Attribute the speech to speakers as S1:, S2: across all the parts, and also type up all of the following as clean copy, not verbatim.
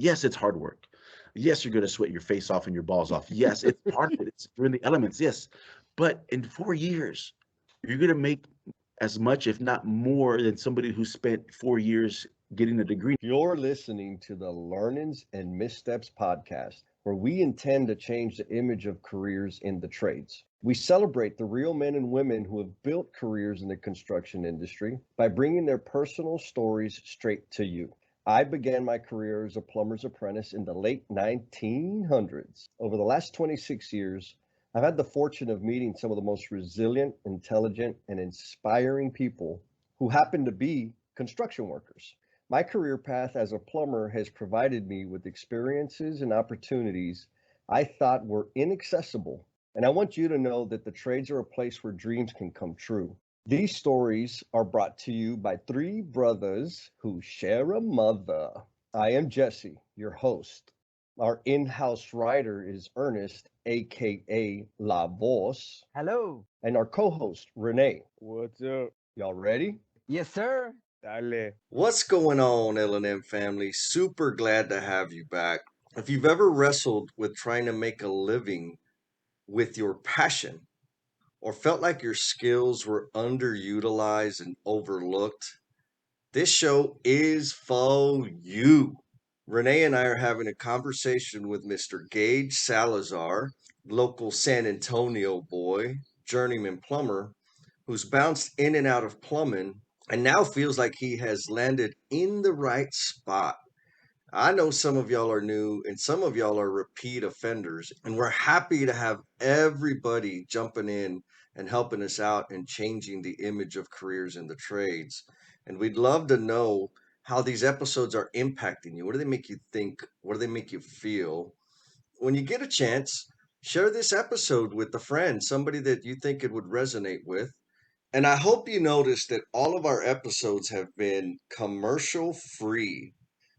S1: Yes, it's hard work. Yes, you're going to sweat your face off and your balls off. Yes, it's part of it. It's you're in the elements. Yes, but in 4 years, you're going to make as much, if not more, than somebody who spent 4 years getting a degree.
S2: You're listening to the Learnings and Missteps podcast, where we intend to change the image of careers in the trades. We celebrate the real men and women who have built careers in the construction industry by bringing their personal stories straight to you. I began my career as a plumber's apprentice in the late 1900s. Over the last 26 years, I've had the fortune of meeting some of the most resilient, intelligent, and inspiring people who happen to be construction workers. My career path as a plumber has provided me with experiences and opportunities I thought were inaccessible. And I want you to know that the trades are a place where dreams can come true. These stories are brought to you by three brothers who share a mother. I am Jesse, your host. Our in house writer is Ernest, aka La Voz,
S3: Hello.
S2: and our co host, Rene.
S4: What's up?
S2: Y'all ready?
S3: Yes, sir.
S4: Dale.
S5: What's going on, L&M family? Super glad to have you back. If you've ever wrestled with trying to make a living with your passion or felt like your skills were underutilized and overlooked, this show is for you. Renee and I are having a conversation with Mr. Gage Salazar, local San Antonio boy, journeyman plumber, who's bounced in and out of plumbing and now feels like he has landed in the right spot. I know some of y'all are new and some of y'all are repeat offenders, and we're happy to have everybody jumping in and helping us out and changing the image of careers in the trades. And we'd love to know how these episodes are impacting you. What do they make you think? What do they make you feel? When you get a chance, share this episode with a friend, somebody that you think it would resonate with. And I hope you notice that all of our episodes have been commercial free.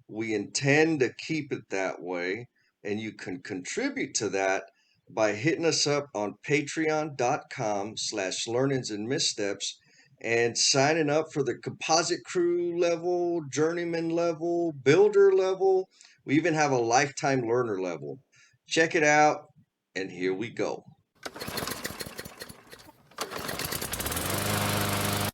S5: We intend to keep it that way, and you can contribute to that by hitting us up on patreon.com/learnings and missteps and signing up for the composite crew level, journeyman level, builder level. We even have a lifetime learner level. Check it out, and here we go.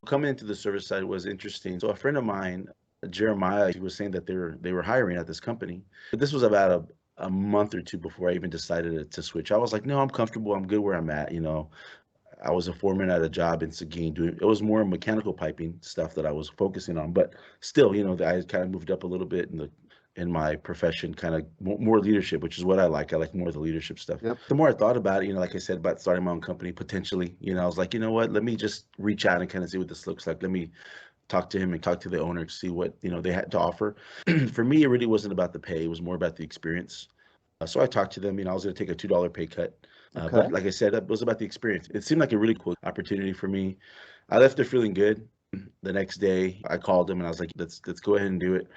S1: Coming into the service side was interesting. So a friend of mine, Jeremiah, he was saying that they were hiring at this company. But this was about a month or two before I even decided to switch. I was like, no, I'm comfortable. I'm good where I'm at. I was a foreman at a job in Seguin doing it was more mechanical piping stuff that I was focusing on, but still, I kind of moved up a little bit in my profession, kind of more leadership, which is what I like. I like more of the leadership stuff.
S2: Yep.
S1: The more I thought about it, like I said, about starting my own company potentially, I was like, you know what, let me just reach out and kind of see what this looks like. Let me talk to him and talk to the owner to see what they had to offer. For me, it really wasn't about the pay; it was more about the experience. So I talked to them. I was going to take a $2 pay cut.
S2: Okay.
S1: But like I said, it was about the experience. It seemed like a really cool opportunity for me. I left there feeling good. The next day, I called him and I was like, let's go ahead and do it.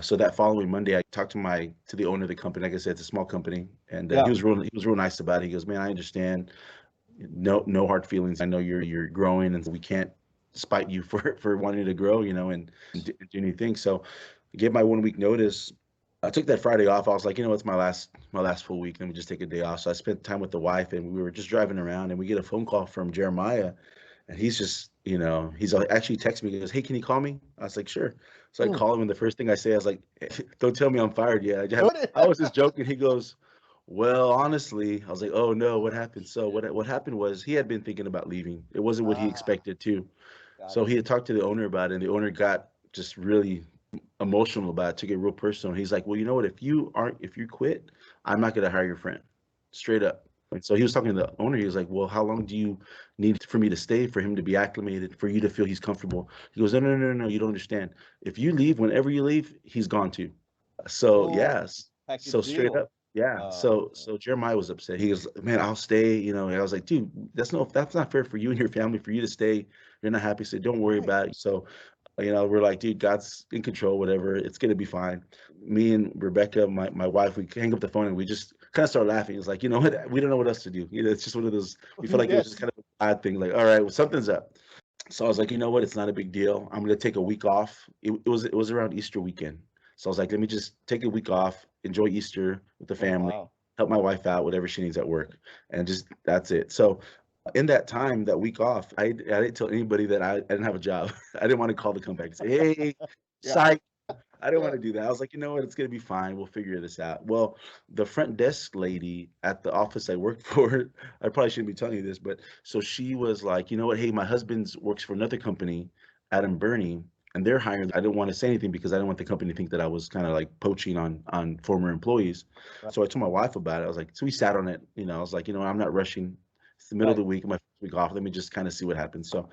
S1: So that following Monday, I talked to the owner of the company. Like I said, it's a small company, and
S2: Yeah.
S1: he was real nice about it. He goes, "Man, I understand. No hard feelings. I know you're growing, and we can't spite you for wanting to grow, and do new things." So I gave my 1 week notice. I took that Friday off. I was like, it's my last full week. Let me just take a day off. So I spent time with the wife, and we were just driving around, and we get a phone call from Jeremiah, and he's just, he's actually texted me. He goes, "Hey, can you call me?" I was like, "Sure." So I
S2: Hmm.
S1: call him, and the first thing I say, I was like, "Don't tell me I'm fired yet."
S2: What?
S1: I was just joking. He goes, "Well, honestly," I was like, "Oh no, what happened?" So what happened was he had been thinking about leaving. It wasn't what he
S2: Ah,
S1: expected to.
S2: got
S1: So
S2: it.
S1: he had talked to the owner about it, and the owner got just really emotional about it, took it real personal. He's like, "Well, you know what? If you quit, I'm not gonna hire your friend." Straight up. And so he was talking to the owner. He was like, "Well, how long do you need for me to stay for him to be acclimated, for you to feel he's comfortable?" He goes, "No, no, no, no, you don't understand. If you leave, whenever you leave, he's gone too." So
S2: Oh,
S1: yes, so
S2: package
S1: straight
S2: deal.
S1: up, yeah. So Jeremiah was upset. He goes, "Man, I'll stay." And I was like, "Dude, that's not fair for you and your family for you to stay. You're not happy, so don't worry
S2: Right.
S1: about it." So we're like, "Dude, God's in control, whatever. It's gonna be fine." Me and Rebecca, my wife, we hang up the phone and we just kind of start laughing. It's like, you know what? We don't know what else to do. It's just one of those. We felt like it was just
S2: Yes.
S1: kind of a bad thing. Like, all right, well, something's up. So I was like, you know what? It's not a big deal. I'm gonna take a week off. It was around Easter weekend. So I was like, let me just take a week off enjoy Easter with the
S2: Oh,
S1: family,
S2: wow.
S1: help my wife out, whatever she needs at work, and just that's it. So in that time, that week off, I didn't tell anybody that I didn't have a job. I didn't want to call the company and say, "Hey,
S2: Yeah.
S1: psych." I didn't
S2: Yeah.
S1: want to do that. I was like, you know what? It's gonna be fine. We'll figure this out. Well, the front desk lady at the office I worked for, I probably shouldn't be telling you this, but so she was like, you know what? Hey, my husband's works for another company, Adam Burney, and they're hiring. I didn't want to say anything because I didn't want the company to think that I was kind of like poaching on former employees.
S2: Right.
S1: So I told my wife about it. I was like, so we sat on it. I was like, I'm not rushing. It's the middle of
S2: Right.
S1: the week, my first week off. Let me just kind of see what happens. So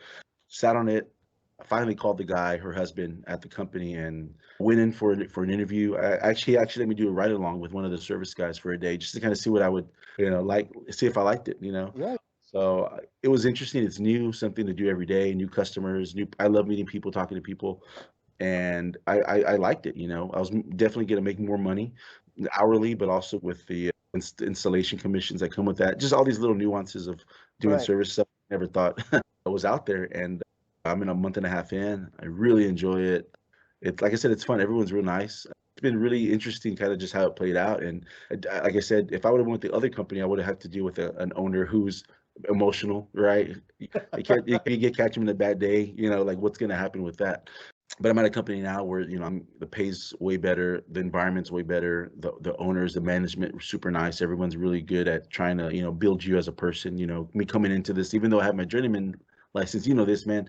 S1: sat on it. I finally called the guy, her husband, at the company, and went in for an interview. I actually let me do a ride along with one of the service guys for a day, just to kind of see what I would, like, see if I liked it.
S2: Yeah.
S1: So it was interesting. It's new, something to do every day. New customers, new. I love meeting people, talking to people, and I liked it. I was definitely going to make more money hourly, but also with the installation commissions that come with that. Just all these little nuances of doing
S2: Right.
S1: service stuff I never thought was out there. And I'm in a month and a half in. I really enjoy it. Like I said, it's fun. Everyone's real nice. It's been really interesting, kind of just how it played out. And like I said, if I would have went with the other company, I would have had to deal with an owner who's emotional, right? You can't you get catch him in a bad day, like what's going to happen with that. But I'm at a company now where the pay's way better, the environment's way better, the owners, the management are super nice. Everyone's really good at trying to build you as a person. Me coming into this, even though I have my journeyman license, this man,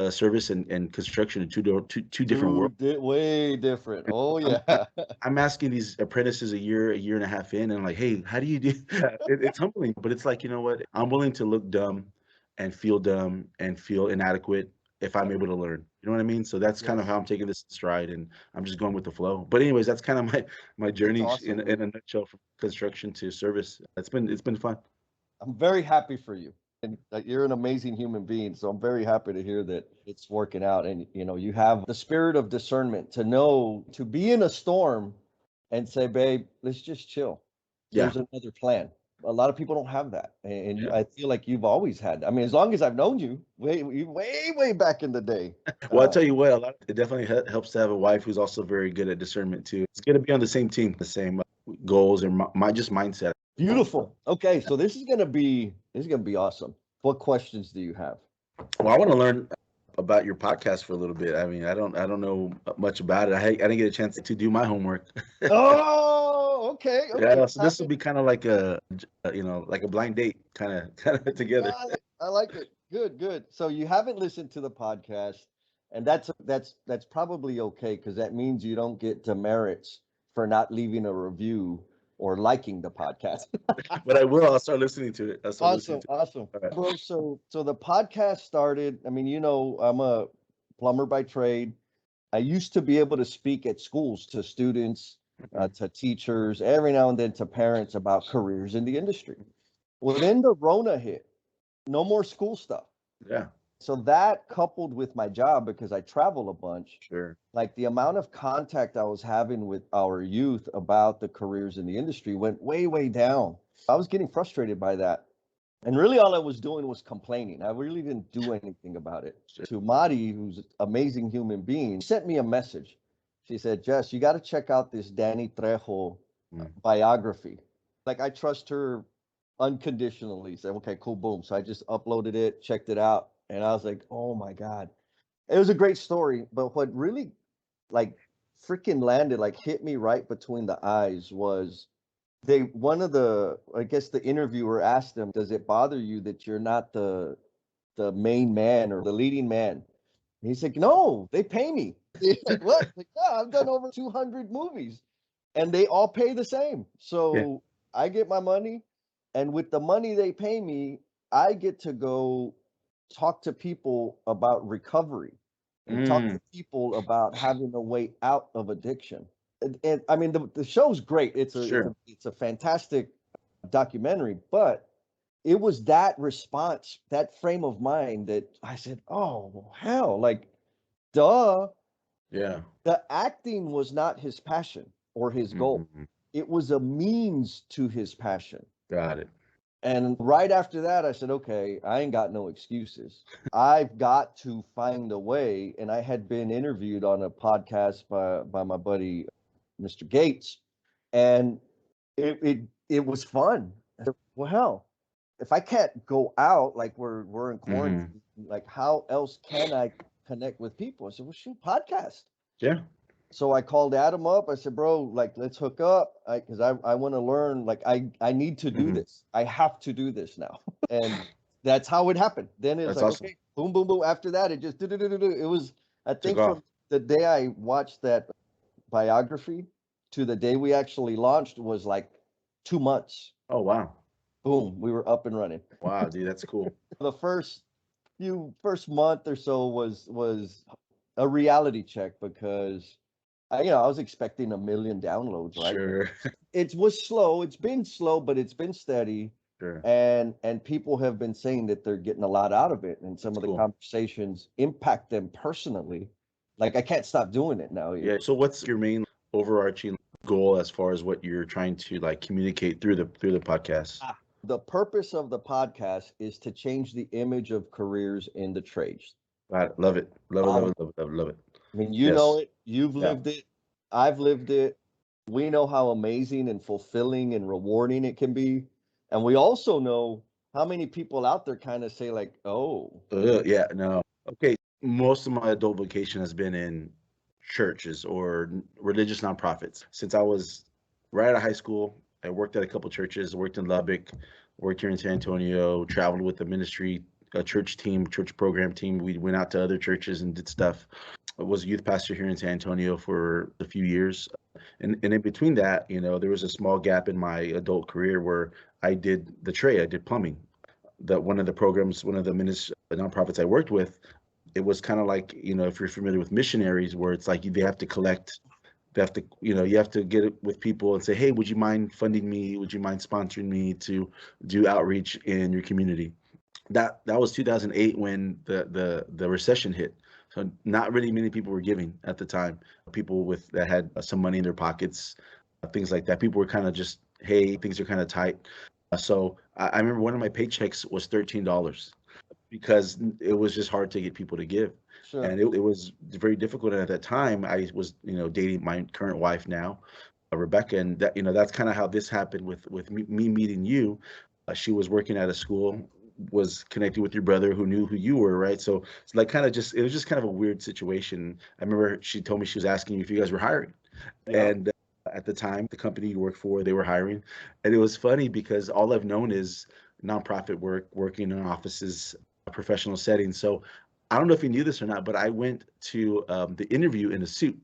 S1: service and construction are two different worlds.
S2: Way different. Oh, yeah.
S1: I'm asking these apprentices a year and a half in, and like, hey, how do you do that? It's humbling, but it's like, you know what? I'm willing to look dumb and feel inadequate if I'm able to learn. You know what I mean? So that's kind of
S2: Yes.
S1: how I'm taking this in stride, and I'm just going with the flow. But anyways, that's kind of my
S2: That's
S1: journey
S2: awesome,
S1: in
S2: man.
S1: a nutshell, from construction to service. It's been fun.
S2: I'm very happy for you. And you're an amazing human being. So I'm very happy to hear that it's working out. And, you have the spirit of discernment to know, to be in a storm and say, babe, let's just chill.
S1: Yeah,
S2: There's another plan. A lot of people don't have that. And
S1: yeah.
S2: I feel like you've always had that. I mean, as long as I've known you, way back in the day.
S1: Well, I'll tell you what, it definitely helps to have a wife who's also very good at discernment too. It's good to be on the same team, the same goals and my just mindset.
S2: Beautiful. Okay, so this is gonna be awesome. What questions do you have?
S1: Well, I want to learn about your podcast for a little bit. I mean, I don't know much about it. I didn't get a chance to do my homework.
S2: Oh, okay, okay.
S1: Yeah, so this will be kind of like like a blind date, kind of together.
S2: Got it. I like it. Good, good. So you haven't listened to the podcast, and that's probably okay because that means you don't get demerits for not leaving a review or liking the podcast.
S1: But I will. I'll start listening to it. I'll start listening
S2: Awesome,
S1: to
S2: awesome.
S1: it. All right.
S2: Bro, so the podcast started. I mean, I'm a plumber by trade. I used to be able to speak at schools to students, to teachers, every now and then to parents about careers in the industry. Well, then the Rona hit. No more school stuff.
S1: Yeah,
S2: So that coupled with my job, because I travel a bunch,
S1: sure.
S2: like the amount of contact I was having with our youth about the careers in the industry went way, way down. I was getting frustrated by that. And really all I was doing was complaining. I really didn't do anything about it.
S1: Sure.
S2: To Madi, who's an amazing human being, sent me a message. She said, Jess, you got to check out this Danny Trejo
S1: Mm.
S2: biography. Like I trust her unconditionally. Said, okay, cool, boom. So I just uploaded it, checked it out, and I was like, oh my God. It was a great story. But what really like freaking landed, like hit me right between the eyes was one of the, I guess the interviewer asked him, does it bother you that you're not the main man or the leading man? And he's like, no, they pay me. He's like, what? Like, yeah, I've done over 200 movies and they all pay the same.
S1: Yeah.
S2: So I get my money, and with the money they pay me, I get to go talk to people about recovery and talk
S1: Mm,
S2: to people about having a way out of addiction. And I mean, the show's great.
S1: sure.
S2: It's a fantastic documentary, but it was that response, that frame of mind that I said, oh, hell, like, duh.
S1: Yeah.
S2: The acting was not his passion or his goal.
S1: Mhm.
S2: It was a means to his passion.
S1: Got it.
S2: And right after that, I said, okay, I ain't got no excuses. I've got to find a way. And I had been interviewed on a podcast by my buddy, Mr. Gates. And it was fun. I said, well, hell, if I can't go out, like we're in
S1: Hmm.
S2: quarantine, like how else can I connect with people? I said, well, shoot, podcast.
S1: Yeah,
S2: So I called Adam up. I said, bro, like let's hook up. Because I want to learn. Like I need to do
S1: hmm,
S2: this. I have to do this now. And that's how it happened. Then it was
S1: that's
S2: like,
S1: awesome.
S2: okay, boom, boom, boom. After that, it just it was, I
S1: Took
S2: think
S1: off.
S2: from the day I watched that biography to the day we actually launched was like 2 months.
S1: Oh wow,
S2: Boom, we were up and running.
S1: wow, dude, that's cool.
S2: The first month or so was a reality check because I was expecting 1 million downloads, right?
S1: Sure,
S2: It was slow. It's been slow, but it's been steady.
S1: sure,
S2: And people have been saying that they're getting a lot out of it, and some
S1: that's
S2: of the
S1: cool.
S2: conversations impact them personally. Like I can't stop doing it now.
S1: Yeah. So what's your main overarching goal as far as what you're trying to like communicate through the podcast?
S2: The purpose of the podcast is to change the image of careers in the trades.
S1: I love it. Love it, love
S2: Bottom.
S1: it, love it, love it, love it.
S2: I mean, you know
S1: Yes.
S2: it. You've
S1: Yeah.
S2: lived it. I've lived it. We know how amazing and fulfilling and rewarding it can be. And we also know how many people out there kind of say, like, oh,
S1: Yeah, no. Okay. Most of my adult vacation has been in churches or religious nonprofits. Since I was right out of high school, I worked at a couple churches, worked in Lubbock, worked here in San Antonio, traveled with the ministry, a church team, church program team. We went out to other churches and did stuff. I was a youth pastor here in San Antonio for a few years. And in between that, there was a small gap in my adult career where I did the trade, I did plumbing. That one of the programs, one of the nonprofits I worked with, it was kind of like, if you're familiar with missionaries, where it's like they have to collect, they have to, you have to get it with people and say, hey, would you mind funding me? Would you mind sponsoring me to do outreach in your community? That was 2008 when the recession hit. So not really many people were giving at the time. People with that had some money in their pockets, things like that. People were kind of just, hey, things are kind of tight. So I remember one of my paychecks was $13 because it was just hard to get people to give.
S2: sure.
S1: And it was very difficult. And at that time, I was, dating my current wife now, Rebecca, and that's kind of how this happened with me meeting you. She was working at a school, was connected with your brother who knew who you were, right? So it's like kind of just it was just kind of a weird situation. I remember she told me she was asking you if you guys were hiring,
S2: Yeah.
S1: and at the time, the company you work for, they were hiring, and it was funny because all I've known is nonprofit work, working in offices, professional settings. So I don't know if you knew this or not, but I went to the interview in a suit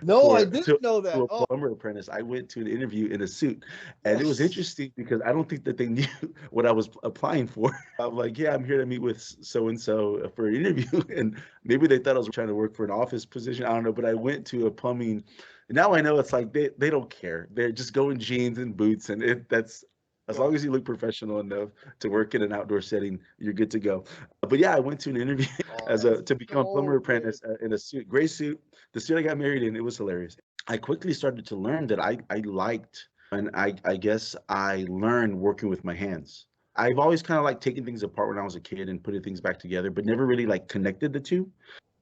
S2: No, I
S1: for
S2: didn't know
S1: to
S2: that.
S1: a
S2: Oh,
S1: plumber apprentice. I went to an interview in a suit, and it was
S2: yes.
S1: interesting because I don't think that they knew what I was applying for. I'm like, yeah, I'm here to meet with so and so for an interview, and maybe they thought I was trying to work for an office position. I don't know, but I went to a plumbing. Now I know it's like they don't care. They're just going jeans and boots, and that's as long
S2: Go.
S1: as you look professional enough to work in an outdoor setting, you're good to go. But yeah, I went to an interview
S2: Oh,
S1: as
S2: that's
S1: a to become a plumber
S2: so good.
S1: apprentice in a suit, gray suit. The suit I got married in, it was hilarious. I quickly started to learn that I liked, and I guess I learned working with my hands. I've always kind of like taking things apart when I was a kid and putting things back together, but never really like connected the two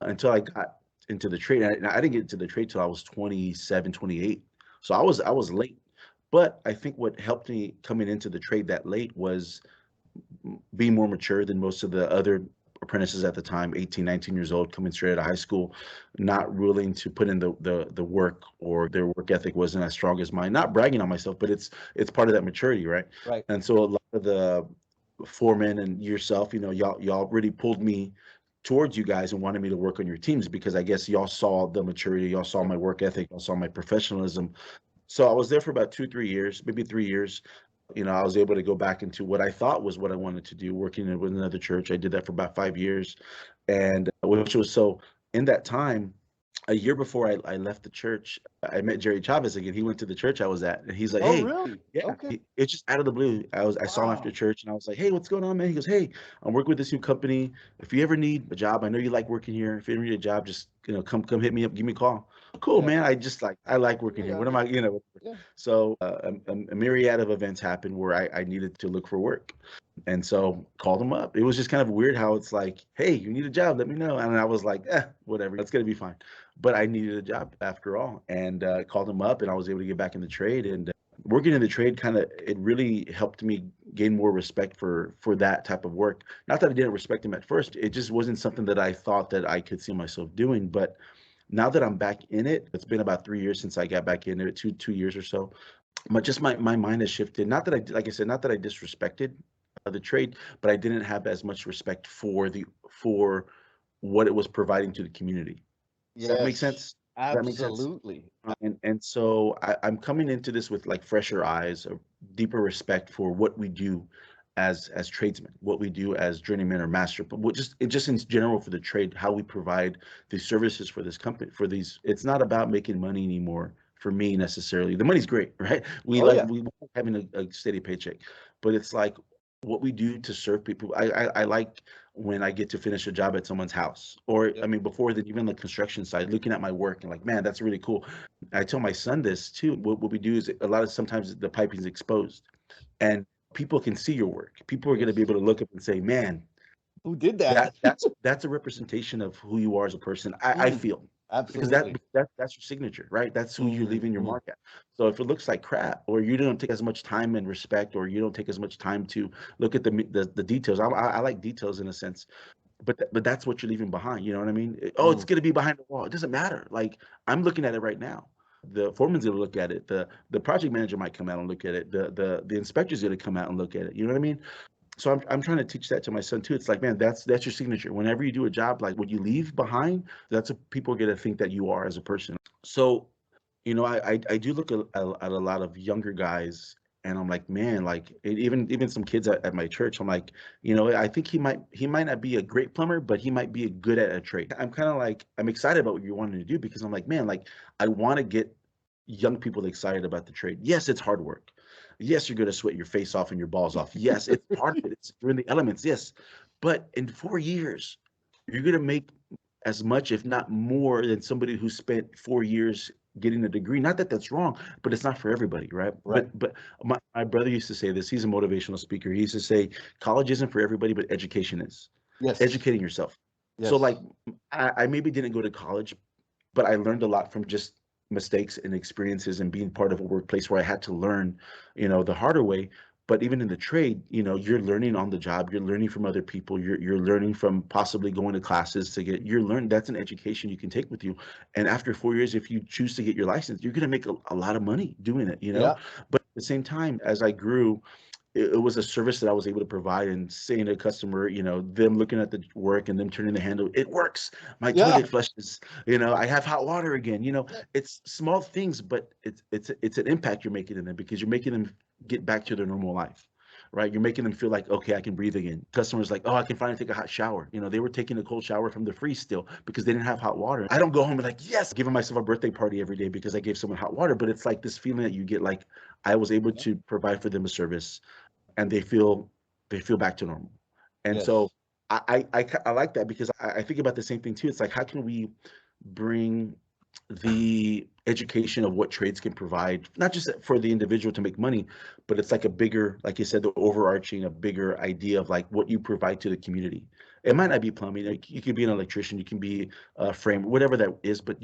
S1: until I got into the trade. And I didn't get into the trade till I was 27, 28. So I was late. But I think what helped me coming into the trade that late was being more mature than most of the other apprentices at the time, 18, 19 years old, coming straight out of high school, not willing to put in the work, or their work ethic wasn't as strong as mine. Not bragging on myself, but it's part of that maturity, right?
S2: Right.
S1: And so a lot of the foremen and yourself, y'all really pulled me towards you guys and wanted me to work on your teams because I guess y'all saw the maturity, y'all saw
S2: Right.
S1: my work ethic, y'all saw my professionalism. So I was there for about 2, 3 years, maybe 3 years. I was able to go back into what I thought was what I wanted to do, working with another church. I did that for about 5 years, and which was so. In that time, a year before I left the church, I met Jerry Chavez again. He went to the church I was at, and he's like,
S2: Oh,
S1: "Hey,
S2: really?
S1: yeah."
S2: Okay.
S1: It's just out of the blue. I saw him after
S2: Wow.
S1: church, and I was like, "Hey, what's going on, man?" He goes, "Hey, I'm working with this new company. If you ever need a job, I know you like working here. If you ever need a job, just come hit me up, give me a call." Cool,
S2: Yeah.
S1: man. I like working here.
S2: Yeah.
S1: What am I,
S2: Yeah.
S1: so a myriad of events happened where I needed to look for work. And so called him up. It was just kind of weird how it's like, hey, you need a job, let me know. And I was like, whatever, that's gonna be fine. but I needed a job after all, and called him up, and I was able to get back in the trade. And working in the trade kind of it really helped me gain more respect for that type of work. Not that I didn't respect him at first; it just wasn't something that I thought that I could see myself doing. But now that I'm back in it, it's been about 3 years since I got back into it, two years or so. But just my mind has shifted. Not that like I said, not that I disrespected the trade, but I didn't have as much respect for what it was providing to the community. Does that make
S2: Yes,
S1: sense? Does that make sense?
S2: absolutely.
S1: And so I'm coming into this with like fresher eyes, a deeper respect for what we do as tradesmen, what we do as journeymen or master, but just in general for the trade, how we provide these services for this company, for these. It's not about making money anymore for me necessarily. The money's great, right?
S2: Oh yeah.
S1: We like having a steady paycheck, but it's like what we do to serve people. I like when I get to finish a job at someone's house, or I
S2: Yep.
S1: mean, before that, even the construction side, looking at my work and like, man, that's really cool. I tell my son this too. What we do is a lot of sometimes the piping is exposed, and people can see your work. People are going to be
S2: Yes.
S1: able to look up and say, man,
S2: Who did that?
S1: that's a representation of who you are as a person. I
S2: Mm,
S1: feel because
S2: absolutely.
S1: that's your signature, right? That's who you're leaving your
S2: Hmm.
S1: mark at. So if it looks like crap, or you don't take as much time and respect, or you don't take as much time to look at the details. I like details in a sense, but that's what you're leaving behind. You know what I mean? Oh, it's
S2: Mm.
S1: gonna be behind the wall. It doesn't matter. Like I'm looking at it right now. The foreman's gonna look at it. The project manager might come out and look at it. The inspector's gonna come out and look at it. You know what I mean? So I'm trying to teach that to my son too. It's like, man, that's your signature. Whenever you do a job, like what you leave behind, that's what people are gonna think that you are as a person. So, I do look at a lot of younger guys, and I'm like, man, like even some kids at my church. I'm like, I think he might not be a great plumber, but he might be good at a trade. I'm kind of like I'm excited about what you're wanting to do because I'm like, man, like I want to get young people excited about the trade. Yes, it's hard work. Yes, you're gonna sweat your face off and your balls off. Yes, it's part of it. It's doing the elements. Yes, but in 4 years, you're gonna make as much, if not more, than somebody who spent 4 years getting a degree. Not that that's wrong, but it's not for everybody, right?
S2: Right.
S1: But my brother used to say this. He's a motivational speaker. He used to say, college isn't for everybody, but education is.
S2: Yes.
S1: Educating yourself. So like,
S2: Yes.
S1: I maybe didn't go to college, but I learned a lot from just mistakes and experiences and being part of a workplace where I had to learn, the harder way. But even in the trade, you're learning on the job, you're learning from other people, you're learning from possibly going to classes to get you're learning. That's an education you can take with you. And after 4 years, if you choose to get your license, you're gonna make a lot of money doing it.
S2: Yeah.
S1: But at the same time, as I grew, it was a service that I was able to provide and saying to a customer, them looking at the work and them turning the handle, it works. My
S2: Yeah.
S1: toilet flushes, I have hot water again. It's small things, but it's an impact you're making in them because you're making them get back to their normal life. Right, you're making them feel like okay, I can breathe again. Customers like, oh, I can finally take a hot shower. They were taking a cold shower from the freeze still because they didn't have hot water. I don't go home and like, yes, giving myself a birthday party every day because I gave someone hot water. But it's like this feeling that you get like I was able
S2: Yeah.
S1: to provide for them a service and they feel back to normal. And so
S2: Yes.
S1: I like that because I think about the same thing too. It's like how can we bring the education of what trades can provide, not just for the individual to make money, but it's like a bigger, like you said, the overarching, a bigger idea of like what you provide to the community. It might not be plumbing. Like you could be an electrician, you can be a frame, whatever that is, but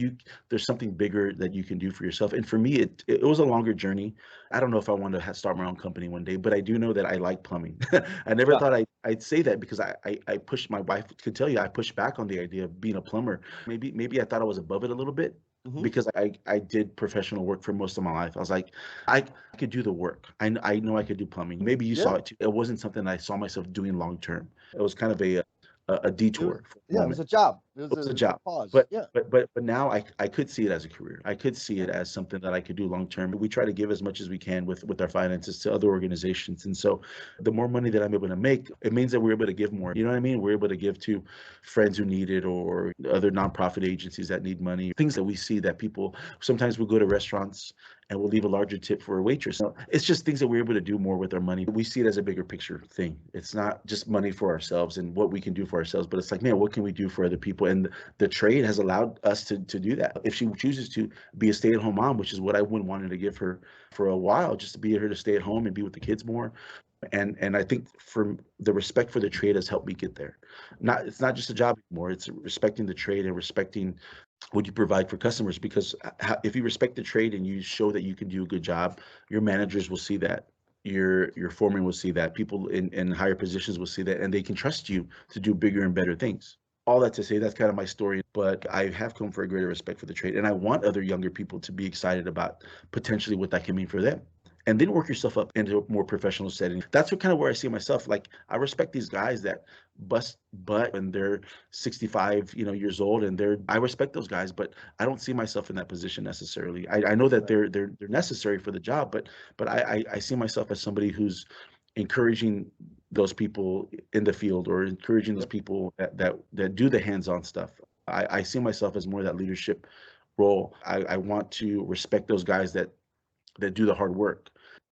S1: there's something bigger that you can do for yourself. And for me, it was a longer journey. I don't know if I want to start my own company one day, but I do know that I like plumbing. I never
S2: Yeah.
S1: thought I'd say that because I pushed my wife could tell you I pushed back on the idea of being a plumber. Maybe I thought I was above it a little bit
S2: Hmm.
S1: because I did professional work for most of my life. I was like, I could do the work. I know I could do plumbing. Maybe you saw
S2: Yeah.
S1: it too. It wasn't something I saw myself doing long term. It was kind of a
S2: It was.
S1: detour for a
S2: Yeah. It was
S1: moment.
S2: a job.
S1: It was
S2: It
S1: a
S2: was a
S1: job.
S2: pause.
S1: But
S2: Yeah.
S1: but now I could see it as a career. I could see
S2: Yeah.
S1: it as something that I could do long term. We try to give as much as we can with our finances to other organizations. And so the more money that I'm able to make, it means that we're able to give more. You know what I mean? We're able to give to friends who need it or other nonprofit agencies that need money. Things that we see that people sometimes we go to restaurants and we'll leave a larger tip for a waitress. So it's just things that we're able to do more with our money. We see it as a bigger picture thing. It's not just money for ourselves and what we can do for ourselves, but it's like, man, what can we do for other people? And the trade has allowed us to do that. If she chooses to be a stay-at-home mom, which is what I wouldn't wanted to give her for a while, just to be here to stay at home and be with the kids more. And I think from the respect for the trade has helped me get there. It's not just a job anymore. It's respecting the trade and respecting what you provide for customers. Because if you respect the trade and you show that you can do a good job, your managers will see that. Your foreman will see that. People in higher positions will see that, and they can trust you to do bigger and better things. All that to say, that's kind of my story. But I have come for a greater respect for the trade, and I want other younger people to be excited about potentially what that can mean for them. And then work yourself up into a more professional setting. That's what kind of where I see myself. Like, I respect these guys that bust butt when they're 65, years old, and I respect those guys, but I don't see myself in that position necessarily. I know that
S2: Right.
S1: they're necessary for the job, but I see myself as somebody who's encouraging those people in the field, or encouraging those
S2: Yep.
S1: people that do the hands-on stuff. I see myself as more of that leadership role. I want to respect those guys that do the hard work.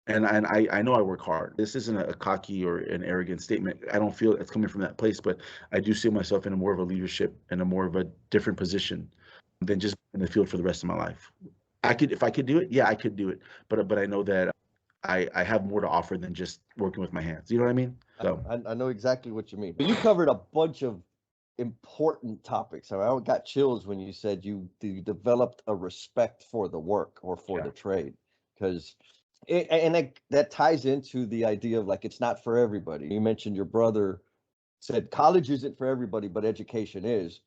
S1: And I know I work hard. This isn't a cocky or an arrogant statement. I don't feel it's coming from that place, but I do see myself in a more of a leadership and a more of a different position than just in the field for the rest of my life. If I could do it, yeah, I could do it. But I know that I have more to offer than just working with my hands. You know what I mean? So
S2: I know exactly what you mean. But you covered a bunch of important topics. I got chills when you said you developed a respect for the work or for
S1: yeah,
S2: the trade, because that ties into the idea of, like, it's not for everybody. You mentioned your brother said college isn't for everybody, but education is.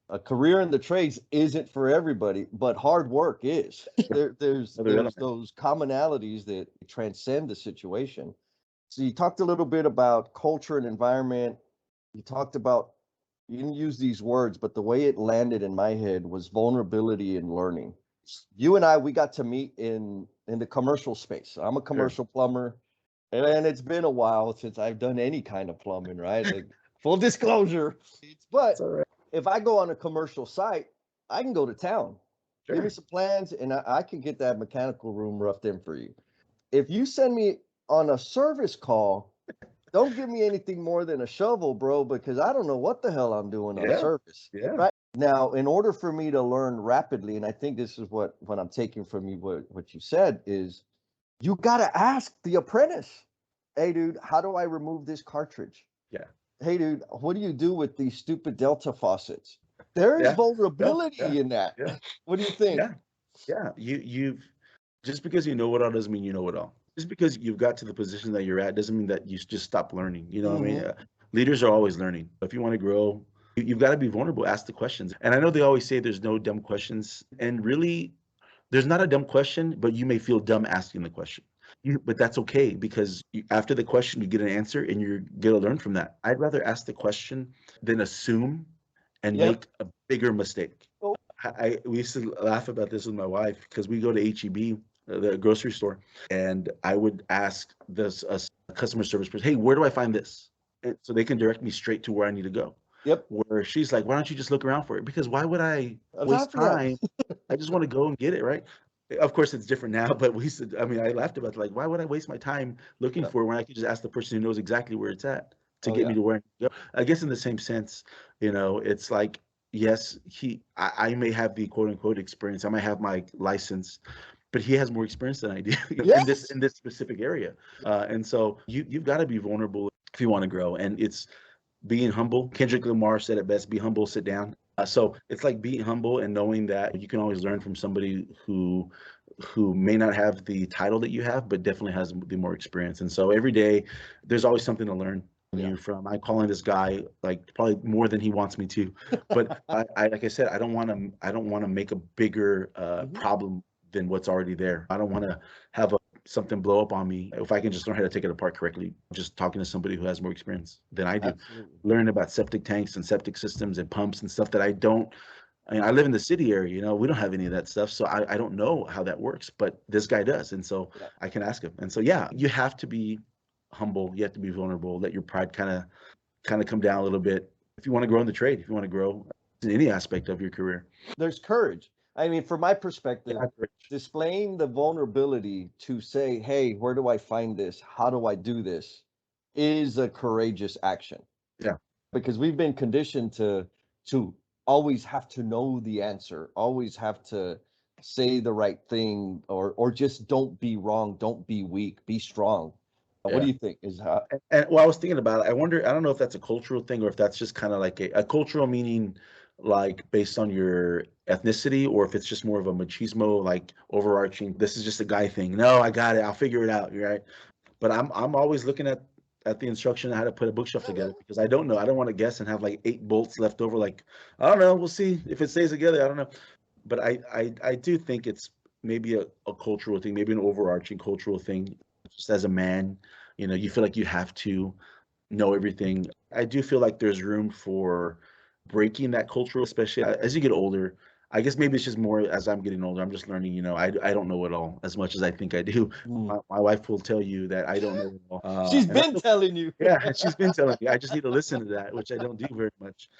S2: A career in the trades isn't for everybody, but hard work is. There's
S1: another
S2: there's
S1: element.
S2: those commonalities that transcend the situation. So you talked a little bit about culture and environment. You talked about, you didn't use these words, but the way it landed in my head was vulnerability and learning. You and I, we got to meet in the commercial space. I'm a
S1: Sure.
S2: commercial plumber, and it's been a while since I've done any kind of plumbing, right? Like, full disclosure.
S1: It's
S2: But
S1: all right.
S2: if I go on a commercial site, I can go to town. Give me
S1: Sure.
S2: some plans, and I can get that mechanical room roughed in for you. If you send me on a service call, don't give me anything more than a shovel, bro, because I don't know what the hell I'm doing on
S1: Yeah.
S2: service.
S1: Yeah.
S2: Right now, in order for me to learn rapidly, and I think this is what I'm taking from you, what you said is, you got to ask the apprentice, hey, dude, how do I remove this cartridge?
S1: Yeah.
S2: Hey, dude, what do you do with these stupid Delta faucets? There is
S1: Yeah. No. Yeah.
S2: vulnerability in that.
S1: Yeah.
S2: What do you think?
S1: Yeah. Yeah. You've just because you know it all doesn't mean you know it all. Just because you've got to the position that you're at doesn't mean that you just stop learning. You know what I mean?
S2: Hmm.
S1: Leaders are always learning. If you want to grow, you've got to be vulnerable. Ask the questions. And I know they always say there's no dumb questions, and really, there's not a dumb question, but you may feel dumb asking the question. But that's okay, because after the question, you get an answer and you're gonna learn from that. I'd rather ask the question than assume and
S2: Yep.
S1: make a bigger mistake.
S2: Oh,
S1: We used to laugh about this with my wife because we go to HEB, the grocery store, and I would ask this a customer service person, "Hey, where do I find this?" And so they can direct me straight to where I need to go.
S2: yep.
S1: Where she's like, "Why don't you just look around for it?" Because why would I
S2: I'm
S1: waste
S2: happy. Yeah.
S1: time? I just want to go and get it, right? Of course, it's different now, but we used to, I mean, I laughed about it, like, why would I waste my time looking
S2: Yeah.
S1: for it when I could just ask the person who knows exactly where it's at to
S2: Oh
S1: get me
S2: yeah.
S1: to where I need to go? I guess in the same sense, it's like, yes, I may have the quote unquote experience, I might have my license, but he has more experience than I do in this
S2: Yes.
S1: in this specific area. And so you've got to be vulnerable if you want to grow, and it's being humble. Kendrick Lamar said it best: "Be humble, sit down." So it's like being humble and knowing that you can always learn from somebody who may not have the title that you have, but definitely has the more experience. And so every day, there's always something to learn from
S2: Yeah.
S1: you. From I'm calling this guy like probably more than he wants me to, but I like I said, I don't want to make a bigger
S2: Hmm.
S1: problem than what's already there. I don't want to have something blow up on me if I can just learn how to take it apart correctly. Just talking to somebody who has more experience than I do,
S2: Absolutely.
S1: learn about septic tanks and septic systems and pumps and stuff that I don't. I mean, I live in the city area, we don't have any of that stuff. So I don't know how that works, but this guy does. And so
S2: Yeah.
S1: I can ask him. And so, yeah, you have to be humble. You have to be vulnerable. Let your pride kind of come down a little bit if you want to grow in the trade, if you want to grow in any aspect of your career.
S2: There's courage. I mean, from my perspective,
S1: Yeah, courage.
S2: displaying the vulnerability to say, hey, where do I find this? How do I do this? Is a courageous action,
S1: Yeah.
S2: because we've been conditioned to always have to know the answer, always have to say the right thing, or just don't be wrong, don't be weak, be strong. What do
S1: Yeah.
S2: you think is how?
S1: And well, I was thinking about it. I wonder, I don't know if that's a cultural thing or if that's just kind of like a cultural meaning like based on your ethnicity, or if it's just more of a machismo, like overarching, this is just a guy thing. No, I got it. I'll figure it out. Right. But I'm always looking at the instruction on how to put a bookshelf together because I don't know. I don't want to guess and have like 8 bolts left over. Like, I don't know. We'll see if it stays together. I don't know. But I do think it's maybe a cultural thing, maybe an overarching cultural thing. Just as a man, you feel like you have to know everything. I do feel like there's room for breaking that cultural, especially as you get older. I guess maybe it's just more as I'm getting older. I'm just learning, I don't know it all as much as I think I do.
S2: Mm.
S1: My wife will tell you that I don't know it all.
S2: She's
S1: And
S2: been telling you.
S1: yeah, and she's been telling me. I just need to listen to that, which I don't do very much.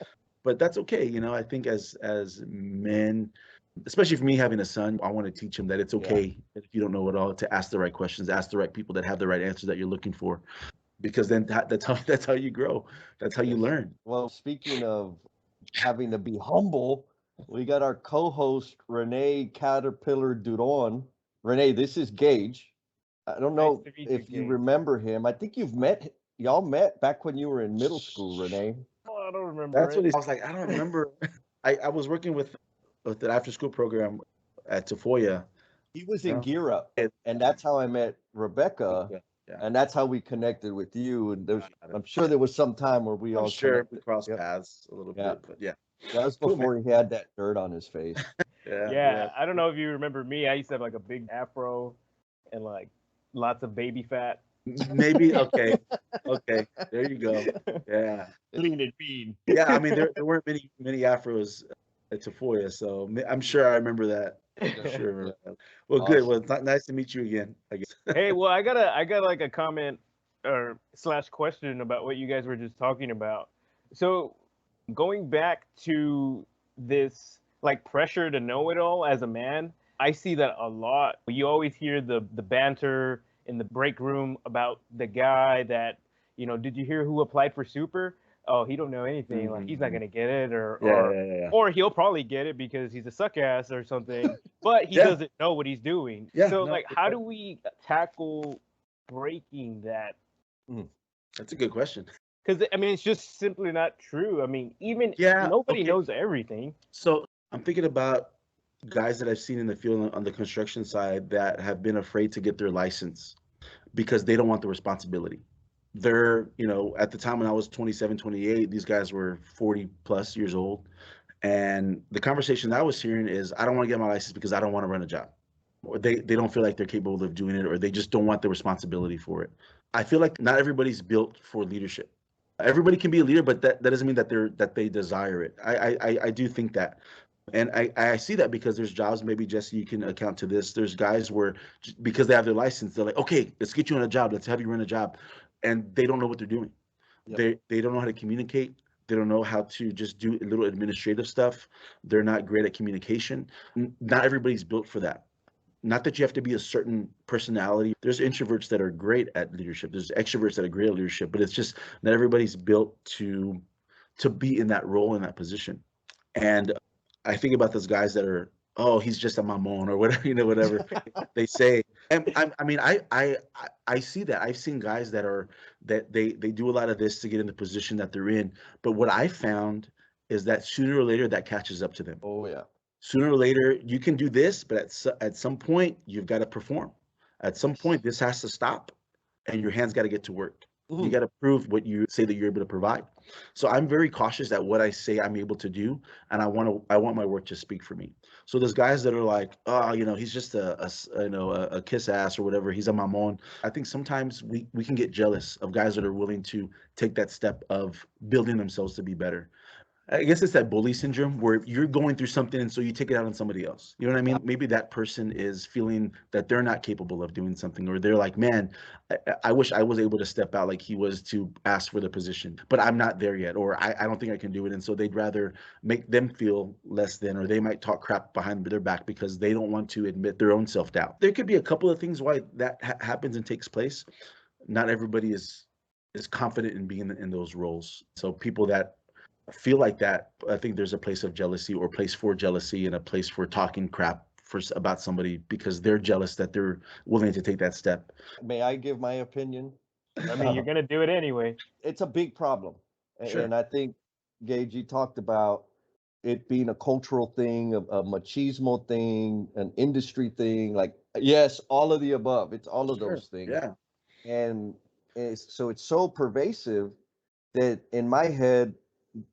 S1: But that's okay. I think as men, especially for me having a son, I want to teach him that it's
S2: Yeah.
S1: okay if you don't know it all to ask the right questions, ask the right people that have the right answers that you're looking for, because then that's how you grow. That's how you
S2: Yes.
S1: learn.
S2: Well, speaking of having to be humble, we got our co-host Rene Caterpillar Duron. Rene, this is Gage. I don't
S3: Nice
S2: know
S3: to meet you,
S2: if you
S3: Gage.
S2: remember him. I think y'all met back when you were in middle school, Rene.
S3: Oh, I don't remember
S1: That's what
S3: it.
S1: I was like. I don't remember. I was working with the after school program at Tafoya.
S2: He was in
S1: No,
S2: Gear Up,
S1: it,
S2: and that's how I met Rebecca,
S1: yeah, yeah.
S2: and that's how we connected with you. And
S1: Got it.
S2: I'm sure there was some time where we
S1: I'm
S2: all
S1: sure we
S2: connected.
S1: crossed
S2: Yep.
S1: paths a little
S2: Yeah.
S1: bit, but yeah,
S2: That was
S1: cool, man.
S2: before he had that dirt on his face.
S1: Yeah,
S3: Yeah, I don't know if you remember me. I used to have like a big afro and like lots of baby fat.
S1: maybe okay, okay. There you go. Yeah,
S2: Lean and mean.
S1: yeah. I mean, there weren't many afros at Tafoya, so I'm sure I remember that. I'm sure I remember that. Well, good.
S2: Awesome.
S1: Well, it's nice to meet you again, I guess.
S3: Hey, well, I got like a comment or slash question about what you guys were just talking about. So going back to this like pressure to know it all as a man, I see that a lot. You always hear the banter in the break room about the guy that, did you hear who applied for super? Oh, he don't know anything. Like he's not
S1: Mhm.
S3: gonna get it,
S1: Yeah, yeah, yeah.
S3: or he'll probably get it because he's a suck ass or something, but he
S1: Yeah.
S3: doesn't know what he's doing.
S1: Yeah,
S3: So
S1: no,
S3: like, how do we tackle breaking that?
S1: that's a good question.
S3: Because I mean, it's just simply not true. I mean, even
S1: Yeah,
S3: nobody
S1: okay.
S3: knows everything.
S1: So I'm thinking about guys that I've seen in the field on the construction side that have been afraid to get their license because they don't want the responsibility. They're, at the time when I was 27, 28, these guys were 40 plus years old. And the conversation I was hearing is, I don't want to get my license because I don't want to run a job. Or they don't feel like they're capable of doing it, or they just don't want the responsibility for it. I feel like not everybody's built for leadership. Everybody can be a leader, but that doesn't mean that they desire it. I do think that. And I see that because there's jobs, maybe Jesse, you can account to this. There's guys where because they have their license, they're like, okay, let's get you on a job. Let's have you run a job. And they don't know what they're doing.
S2: Yep.
S1: They don't know how to communicate. They don't know how to just do a little administrative stuff. They're not great at communication. Not everybody's built for that. Not that you have to be a certain personality. There's introverts that are great at leadership. There's extroverts that are great at leadership, but it's just not everybody's built to be in that role, in that position. And I think about those guys that are, oh, he's just a mamon or whatever, whatever they say. And I mean, I see that. I've seen guys that they do a lot of this to get in the position that they're in. But what I found is that sooner or later that catches up to them.
S2: Oh yeah.
S1: Sooner or later you can do this, but at some point you've got to perform. At some point this has to stop, and your hands got to get to work. You got to prove what you say that you're able to provide. So I'm very cautious that what I say I'm able to do, and I want my work to speak for me. So there's guys that are like, oh, he's just a kiss ass or whatever. He's a mamon. I think sometimes we can get jealous of guys that are willing to take that step of building themselves to be better. I guess it's that bully syndrome where you're going through something and so you take it out on somebody else. You know what I mean? Maybe that person is feeling that they're not capable of doing something, or they're like, man, I wish I was able to step out like he was to ask for the position, but I'm not there yet, or I don't think I can do it. And so they'd rather make them feel less than, or they might talk crap behind their back because they don't want to admit their own self-doubt. There could be a couple of things why that happens and takes place. Not everybody is confident in being in those roles. So people that feel like that, I think there's a place of jealousy, or a place for jealousy, and a place for talking crap about somebody because they're jealous that they're willing to take that step.
S2: May I give my opinion?
S3: I mean, you're gonna do it anyway.
S2: It's a big problem.
S1: Sure.
S2: And I think, Gage, you talked about it being a cultural thing, a machismo thing, an industry thing. Like, yes, all of the above. It's all of those things.
S1: Yeah.
S2: And so it's so pervasive that in my head,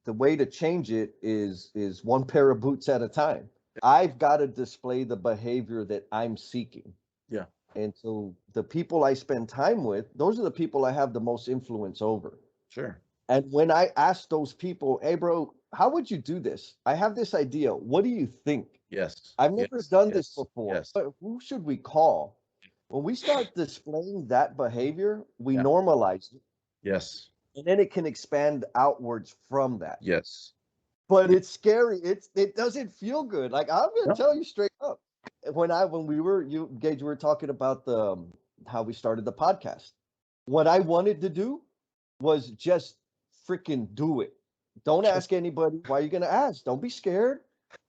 S2: the way to change it is one pair of boots at a time. I've got to display the behavior that I'm seeking.
S1: Yeah.
S2: And so the people I spend time with, those are the people I have the most influence over.
S1: Sure.
S2: And when I ask those people, hey, bro, how would you do this? I have this idea. What do you think?
S1: Yes.
S2: I've never
S1: Yes.
S2: done this
S1: Yes.
S2: before.
S1: Yes.
S2: But who should we call? When we start displaying that behavior, we
S1: Yeah.
S2: normalize it.
S1: Yes.
S2: And then it can expand outwards from that.
S1: Yes.
S2: But it's scary. It doesn't feel good. Like, I'm gonna
S1: No.
S2: tell you straight up. When we were Gage, we were talking about the how we started the podcast. What I wanted to do was just freaking do it. Don't
S1: Sure.
S2: ask anybody. Why are you gonna ask? Don't be scared.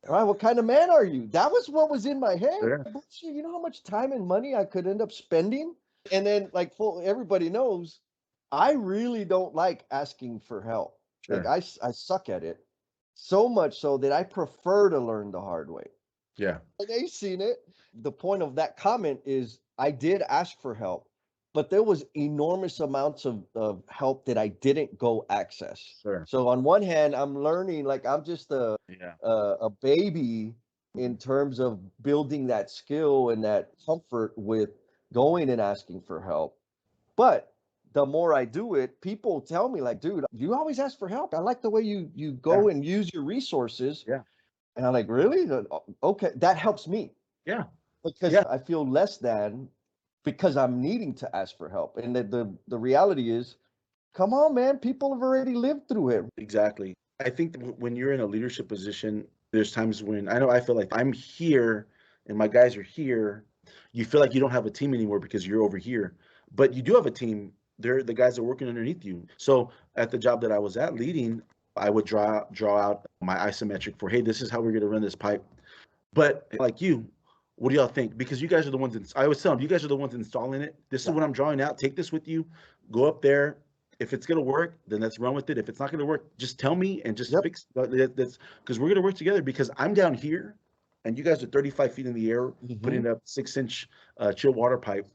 S2: All right, what kind of man are you? That was what was in my head.
S1: Sure.
S2: Bullshit, you know how much time and money I could end up spending? And then, like, everybody knows, I really don't like asking for help. Like,
S1: Sure.
S2: I suck at it. So much so that I prefer to learn the hard way.
S1: Yeah.
S2: And they've seen it. The point of that comment is I did ask for help, but there was enormous amounts of help that I didn't go access.
S1: Sure.
S2: So on one hand, I'm learning, like, I'm just
S1: Yeah.
S2: a baby in terms of building that skill and that comfort with going and asking for help. But the more I do it, people tell me, like, dude, you always ask for help. I like the way you go and use your resources.
S1: Yeah.
S2: And I'm like, really? Okay, that helps me.
S1: Yeah.
S2: Because
S1: Yeah.
S2: I feel less than because I'm needing to ask for help. And the reality is, come on, man, people have already lived through it.
S1: Exactly. I think that when you're in a leadership position, there's times when I feel like I'm here and my guys are here. You feel like you don't have a team anymore because you're over here, but you do have a team. They're the guys that are working underneath you. So at the job that I was at leading, I would draw out my isometric for, hey, this is how we're going to run this pipe. But like you, what do y'all think? Because you guys are the ones I always tell them, you guys are the ones installing it. This is what I'm drawing out. Take this with you. Go up there. If it's gonna work, then let's run with it. If it's not gonna work, just tell me and just fix that. That's because we're gonna work together. Because I'm down here, and you guys are 35 feet in the air, putting up 6-inch chill water pipe.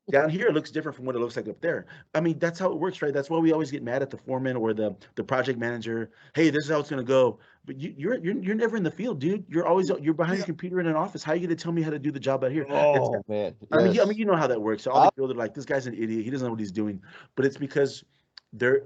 S1: Down here, it looks different from what it looks like up there. I mean, that's how it works, right? That's why we always get mad at the foreman or the project manager. Hey, this is how it's gonna go. But you're never in the field, dude. You're behind your computer in an office. How are you gonna tell me how to do the job out here?
S2: Oh, man.
S1: I mean,
S2: Yes.
S1: you know how that works. So all the field are like, this guy's an idiot. He doesn't know what he's doing. But it's because they're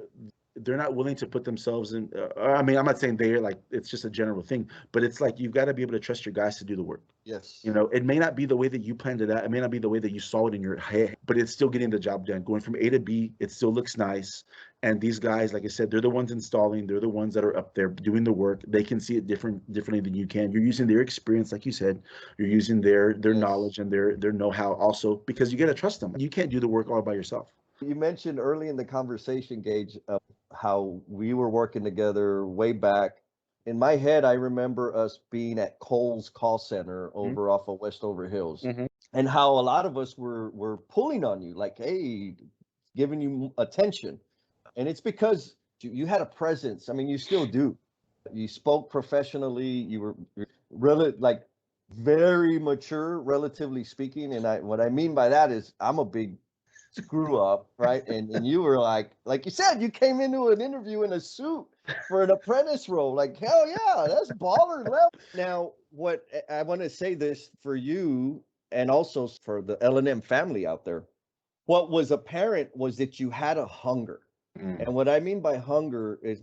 S1: not willing to put themselves in. I mean, I'm not saying they're like, it's just a general thing, but it's like you've got to be able to trust your guys to do the work.
S2: Yes.
S1: You know, it may not be the way that you planned it out. It may not be the way that you saw it in your head, but it's still getting the job done. Going from A to B, it still looks nice. And these guys, like I said, they're the ones installing. They're the ones that are up there doing the work. They can see it differently than you can. You're using their experience, like you said. You're using their knowledge and their know-how also, because you got to trust them. You can't do the work all by yourself.
S2: You mentioned early in the conversation, Gage, how we were working together way back. In my head, I remember us being at Cole's call center over off of Westover Hills, and how a lot of us were pulling on you, like, hey, giving you attention. And it's because you had a presence. I mean, you still do. You spoke professionally. You were really, like, very mature, relatively speaking. And what I mean by that is I'm a big screw up, right? And you were like you said, you came into an interview in a suit for an apprentice role. Like, hell yeah, that's baller level. Now, what I want to say this for you and also for the L&M family out there, what was apparent was that you had a hunger. And what I mean by hunger is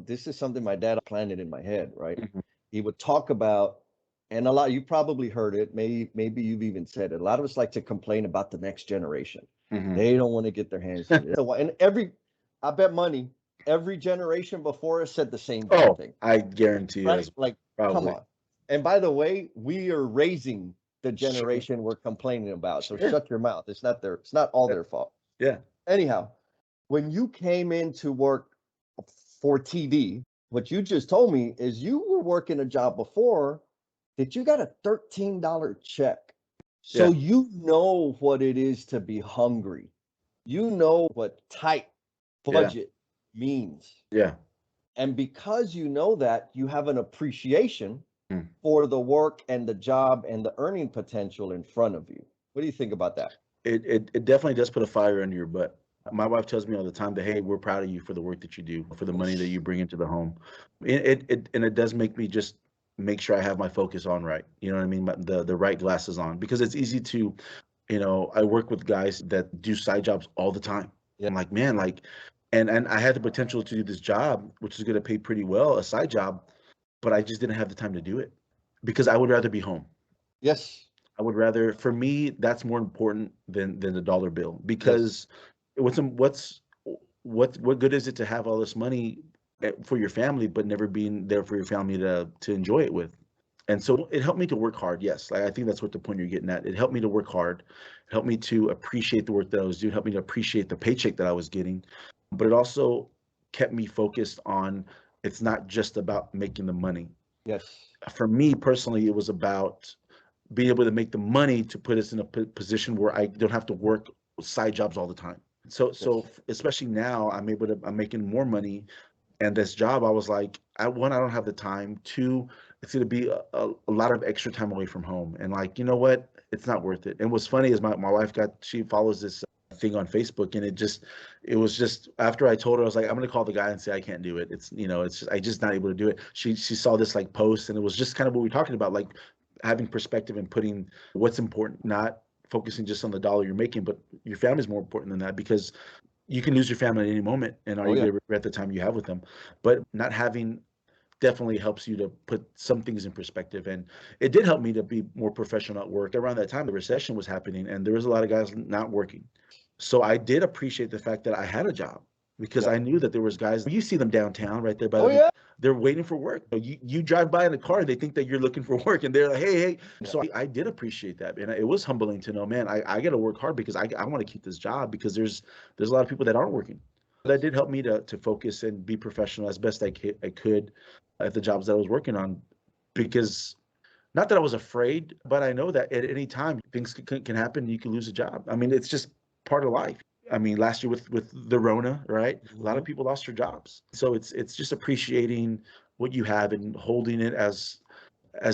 S2: this is something my dad planted in my head, right? He would talk about, and a lot, you probably heard it, maybe you've even said it. A lot of us like to complain about the next generation. They don't want to get their hands in it. And I bet money, every generation before us said the same thing.
S1: I guarantee
S2: Right?
S1: you.
S2: Like,
S1: probably.
S2: come on. And by the way, we are raising the generation we're complaining about. So shut your mouth. It's not all their fault.
S1: Yeah.
S2: Anyhow, when you came into work for TD, what you just told me is you were working a job before that you got a $13 check. So you know what it is to be hungry. You know what tight budget means.
S1: Yeah.
S2: And because you know that, you have an appreciation
S1: Mm.
S2: for the work and the job and the earning potential in front of you. What do you think about that?
S1: It definitely does put a fire under your butt. My wife tells me all the time that, hey, we're proud of you for the work that you do, for the money that you bring into the home. And it does make me just make sure I have my focus on right. You know what I mean? The right glasses on, because it's easy to, I work with guys that do side jobs all the time.
S2: Yeah.
S1: I'm like, man, like, and I had the potential to do this job, which is going to pay pretty well, a side job, but I just didn't have the time to do it because I would rather be home.
S2: Yes.
S1: I would rather, for me, that's more important than the dollar bill,
S2: Yes.
S1: because what good is it to have all this money for your family, but never being there for your family to enjoy it with? And so it helped me to work hard. Yes, like, I think that's what the point you're getting at. It helped me to work hard, helped me to appreciate the work that I was doing, helped me to appreciate the paycheck that I was getting, but it also kept me focused on, it's not just about making the money.
S2: Yes.
S1: For me personally, it was about being able to make the money to put us in a position where I don't have to work side jobs all the time. So
S2: Yes.
S1: especially now, I'm making more money, and this job, I was like, I don't have the time. Two, it's going to be a lot of extra time away from home, and like, you know what, it's not worth it. And what's funny is my wife she follows this thing on Facebook, and it was just after I told her, I was like, I'm going to call the guy and say I can't do it. It's just, I just not able to do it. She saw this like post, and it was just kind of what we were talking about, like having perspective and putting what's important, not focusing just on the dollar you're making, but your family is more important than that, because you can lose your family at any moment, and are
S2: Oh
S1: you
S2: yeah.
S1: going to regret the time you have with them? But not having definitely helps you to put some things in perspective. And it did help me to be more professional at work. Around that time, the recession was happening, and there was a lot of guys not working. So I did appreciate the fact that I had a job, because
S2: Yeah.
S1: I knew that there was guys, you see them downtown right there by
S2: Oh
S1: the,
S2: yeah.
S1: they're waiting for work. You drive by in a car, they think that you're looking for work, and they're like, hey, hey.
S2: Yeah.
S1: So I did appreciate that. And it was humbling to know, man, I got to work hard, because I want to keep this job, because there's a lot of people that aren't working. That did help me to focus and be professional as best I could at the jobs that I was working on, because not that I was afraid, but I know that at any time things can happen. You can lose a job. I mean, it's just part of life. I mean, last year with the Rona, right? A lot of
S2: Mhm.
S1: people lost their jobs. So it's just appreciating what you have and holding it as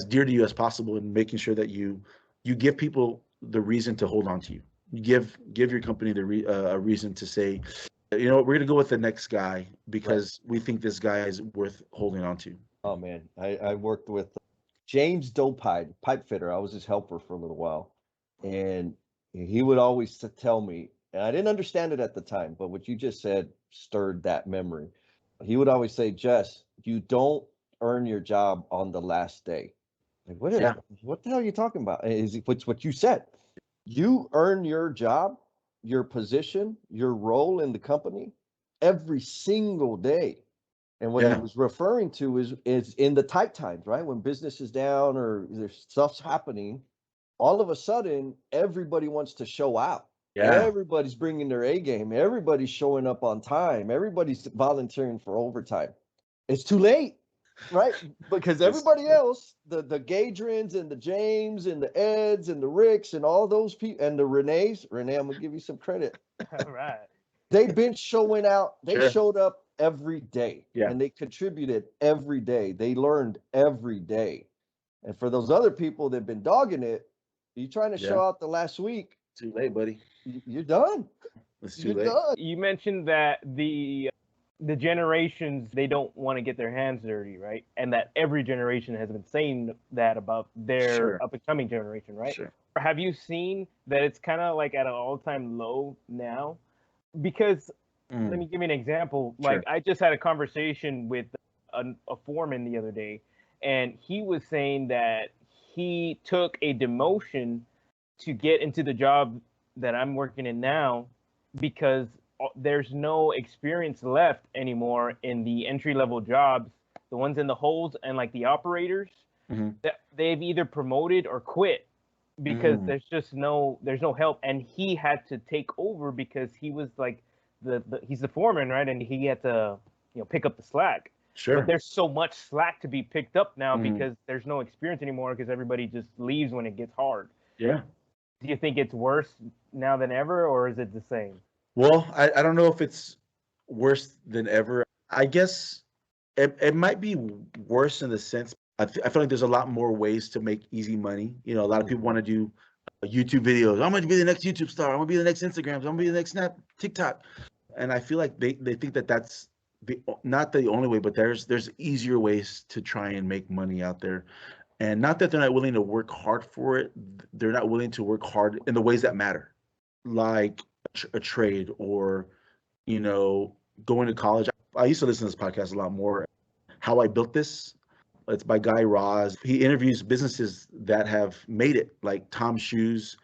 S1: dear to you as possible, and making sure that you give people the reason to hold on to you. You give your company a reason to say, you know what, we're gonna go with the next guy
S2: Right.
S1: because we think this guy is worth holding on to.
S2: Oh man, I worked with James Dopide, pipe fitter. I was his helper for a little while, and he would always tell me, and I didn't understand it at the time, but what you just said stirred that memory. He would always say, "Jess, you don't earn your job on the last day." Like,
S1: Yeah.
S2: what the hell are you talking about? What's what you said? You earn your job, your position, your role in the company every single day. And what he
S1: Yeah.
S2: was referring to is in the tight times, right? When business is down or there's stuff's happening, all of a sudden everybody wants to show out.
S1: Yeah.
S2: Everybody's bringing their A game. Everybody's showing up on time. Everybody's volunteering for overtime. It's too late, right? Because
S1: It's
S2: everybody else, the Gadrins and the James and the Eds and the Ricks and all those people and the Renees, Rene, I'm gonna give you some credit.
S3: All right.
S2: They've been showing out. They
S1: sure.
S2: showed up every day
S1: Yeah.
S2: and they contributed every day. They learned every day. And for those other people that have been dogging it, you trying to
S1: Yeah.
S2: show out the last week,
S1: Too late, buddy.
S2: you're done.
S1: It's too
S2: You're
S1: late.
S2: done.
S3: You mentioned that the generations, they don't want to get their hands dirty, right? And that every generation has been saying that about their
S1: Sure.
S3: up and coming generation, right?
S1: Sure.
S3: Have you seen that it's kind of like at an all-time low now? Because let
S1: Mm,
S3: me give you an example. Like
S1: sure.
S3: I just had a conversation with a foreman the other day, and he was saying that he took a demotion to get into the job that I'm working in now because there's no experience left anymore in the entry level jobs, the ones in the holds and like the operators
S1: Hmm.
S3: that they've either promoted or quit because
S1: Mm,
S3: there's no help, and he had to take over because he was like he's the foreman, right, and he had to pick up the slack. But
S1: sure.
S3: there's so much slack to be picked up now
S1: Mm,
S3: because there's no experience anymore because everybody just leaves when it gets hard.
S1: yeah.
S3: Do you think it's worse now than ever, or is it the same?
S1: Well, I don't know if it's worse than ever. I guess it might be worse in the sense I feel like there's a lot more ways to make easy money. You know, a lot of people want to do YouTube videos. I'm going to be the next YouTube star. I'm going to be the next Instagram. I'm going to be the next Snap, TikTok. And I feel like they think that that's not the only way, but there's easier ways to try and make money out there. And not that they're not willing to work hard for it. They're not willing to work hard in the ways that matter, like a trade or, you know, going to college. I used to listen to this podcast a lot more. How I Built This. It's by Guy Raz. He interviews businesses that have made it, like Tom Shoes,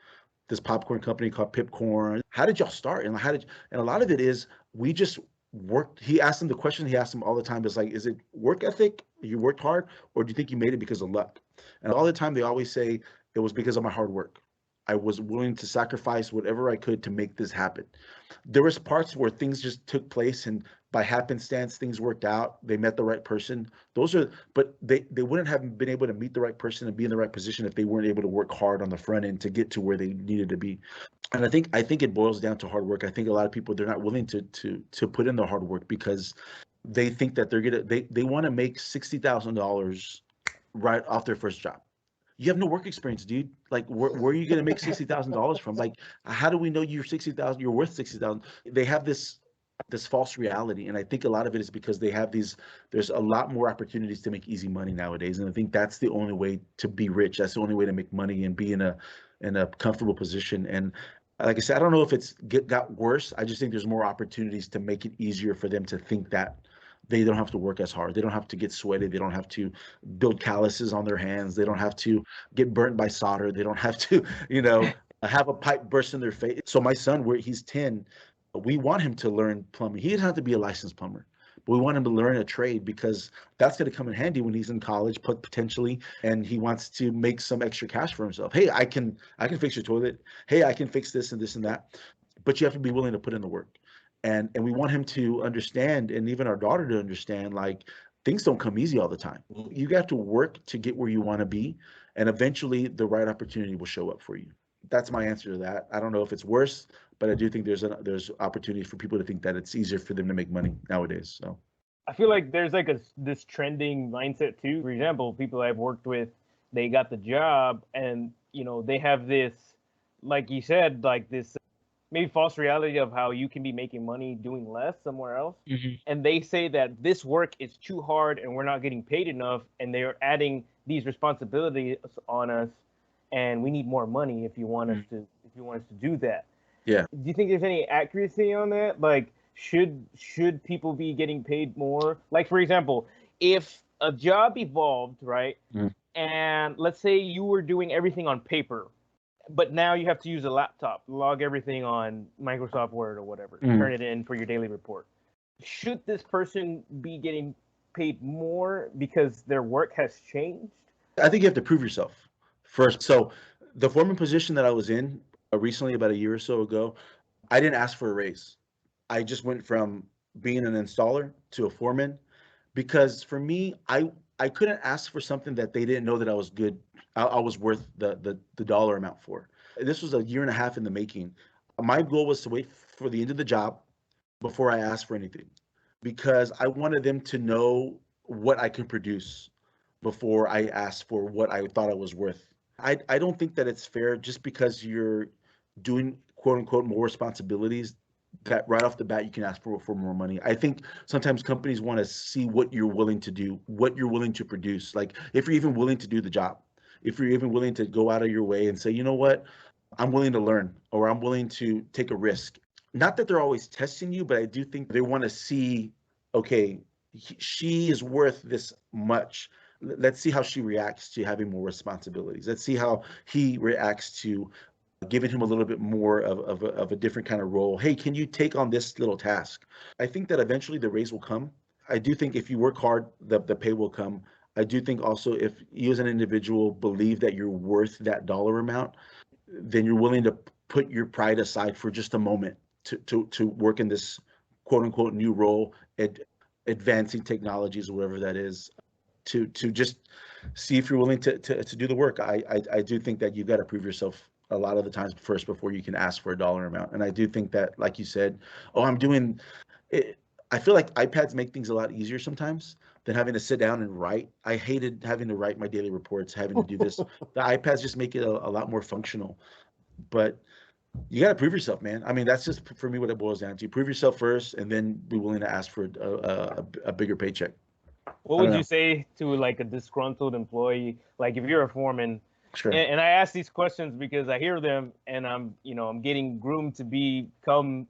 S1: this popcorn company called Pipcorn. How did y'all start? And and a lot of it is we just worked. He asked them the question he asked them all the time is like, is it work ethic? You worked hard, or do you think you made it because of luck? And all the time they always say it was because of my hard work. I was willing to sacrifice whatever I could to make this happen. There was parts where things just took place and by happenstance things worked out. They met the right person. Those are, but they wouldn't have been able to meet the right person and be in the right position if they weren't able to work hard on the front end to get to where they needed to be. And I think it boils down to hard work. I think a lot of people, they're not willing to put in the hard work because they think that they want to make $60,000 right off their first job. You have no work experience, dude. Like, where are you going to make $60,000 from? Like, how do we know you're 60,000? You're worth 60,000. They have this false reality, and I think a lot of it is because they have these. There's a lot more opportunities to make easy money nowadays, and I think that's the only way to be rich. That's the only way to make money and be in a comfortable position. And like I said, I don't know if got worse. I just think there's more opportunities to make it easier for them to think that they don't have to work as hard. They don't have to get sweaty. They don't have to build calluses on their hands. They don't have to get burnt by solder. They don't have to, have a pipe burst in their face. So my son, where he's 10, we want him to learn plumbing. He doesn't have to be a licensed plumber, but we want him to learn a trade because that's going to come in handy when he's in college, potentially, and he wants to make some extra cash for himself. Hey, I can fix your toilet. Hey, I can fix this and this and that. But you have to be willing to put in the work. And we want him to understand, and even our daughter to understand, like, things don't come easy all the time. You have to work to get where you want to be, and eventually the right opportunity will show up for you. That's my answer to that. I don't know if it's worse, but I do think there's opportunity for people to think that it's easier for them to make money nowadays. So
S3: I feel like there's like this trending mindset too. For example, people I've worked with, they got the job, and they have this, like you said, like this maybe false reality of how you can be making money doing less somewhere else.
S1: Mhm.
S3: And they say that this work is too hard and we're not getting paid enough, and they are adding these responsibilities on us, and we need more money if you want us to do that.
S1: Yeah.
S3: Do you think there's any accuracy on that? Like, should people be getting paid more? Like, for example, if a job evolved, right?
S1: Mm.
S3: And let's say you were doing everything on paper, but now you have to use a laptop, log everything on Microsoft Word or whatever, turn it in for your daily report. Should this person be getting paid more because their work has changed?
S1: I think you have to prove yourself first. So the foreman position that I was in recently, about a year or so ago, I didn't ask for a raise. I just went from being an installer to a foreman because for me, I couldn't ask for something that they didn't know that I was good. I was worth the dollar amount for. This was a year and a half in the making. My goal was to wait for the end of the job before I asked for anything because I wanted them to know what I can produce before I asked for what I thought I was worth. I don't think that it's fair just because you're doing quote unquote more responsibilities that right off the bat you can ask for more money. I think sometimes companies want to see what you're willing to do, what you're willing to produce. Like if you're even willing to do the job, if you're even willing to go out of your way and say, you know what, I'm willing to learn or I'm willing to take a risk. Not that they're always testing you, but I do think they want to see, okay, she is worth this much. Let's see how she reacts to having more responsibilities. Let's see how he reacts to giving him a little bit more of a different kind of role. Hey, can you take on this little task? I think that eventually the raise will come. I do think if you work hard, the pay will come. I do think also if you as an individual believe that you're worth that dollar amount, then you're willing to put your pride aside for just a moment to work in this quote unquote new role, advancing technologies or whatever that is, to just see if you're willing to do the work. I do think that you've got to prove yourself a lot of the times first before you can ask for a dollar amount. And I do think that, like you said, oh, I'm doing it. I feel like iPads make things a lot easier sometimes, than having to sit down and write. I hated having to write my daily reports, having to do this. The iPads just make it a lot more functional. But you got to prove yourself, man. I mean, that's just for me what it boils down to. Prove yourself first, and then be willing to ask for a bigger paycheck.
S3: What
S1: I don't
S3: would you
S1: know.
S3: say to like a disgruntled employee? Like if you're a foreman,
S1: Sure.
S3: and I ask these questions because I hear them and I'm getting groomed to become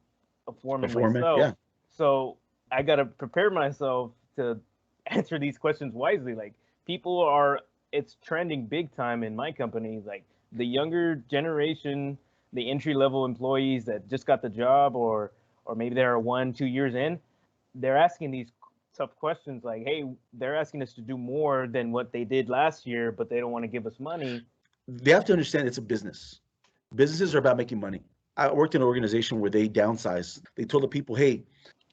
S3: a
S1: A
S3: foreman
S1: foreman.
S3: myself.
S1: Yeah.
S3: So I gotta prepare myself to answer these questions wisely. Like people are, it's trending big time in my company. Like the younger generation, the entry level employees that just got the job, or maybe they're 1-2 years in, they're asking these tough questions like, hey, they're asking us to do more than what they did last year, but they don't want to give us money.
S1: They have to understand it's a business. Businesses are about making money. I worked in an organization where they downsized. They told the people, hey,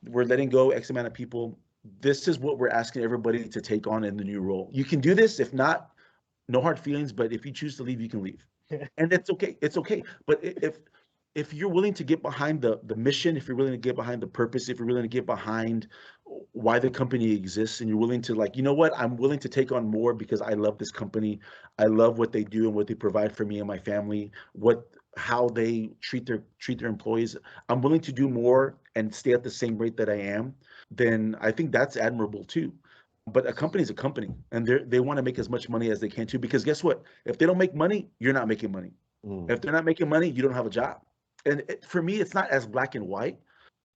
S1: we're letting go X amount of people. This is what we're asking everybody to take on in the new role. You can do this. If not, no hard feelings, but if you choose to leave, you can leave. And it's okay. It's okay. But if you're willing to get behind the mission, if you're willing to get behind the purpose, if you're willing to get behind why the company exists, and you're willing to like, you know what, I'm willing to take on more because I love this company. I love what they do and what they provide for me and my family, how they treat their employees. I'm willing to do more and stay at the same rate that I am, then I think that's admirable too. But a company is a company, and they want to make as much money as they can too. Because guess what? If they don't make money, you're not making money.
S2: Mm.
S1: If they're not making money, you don't have a job. And for me, it's not as black and white,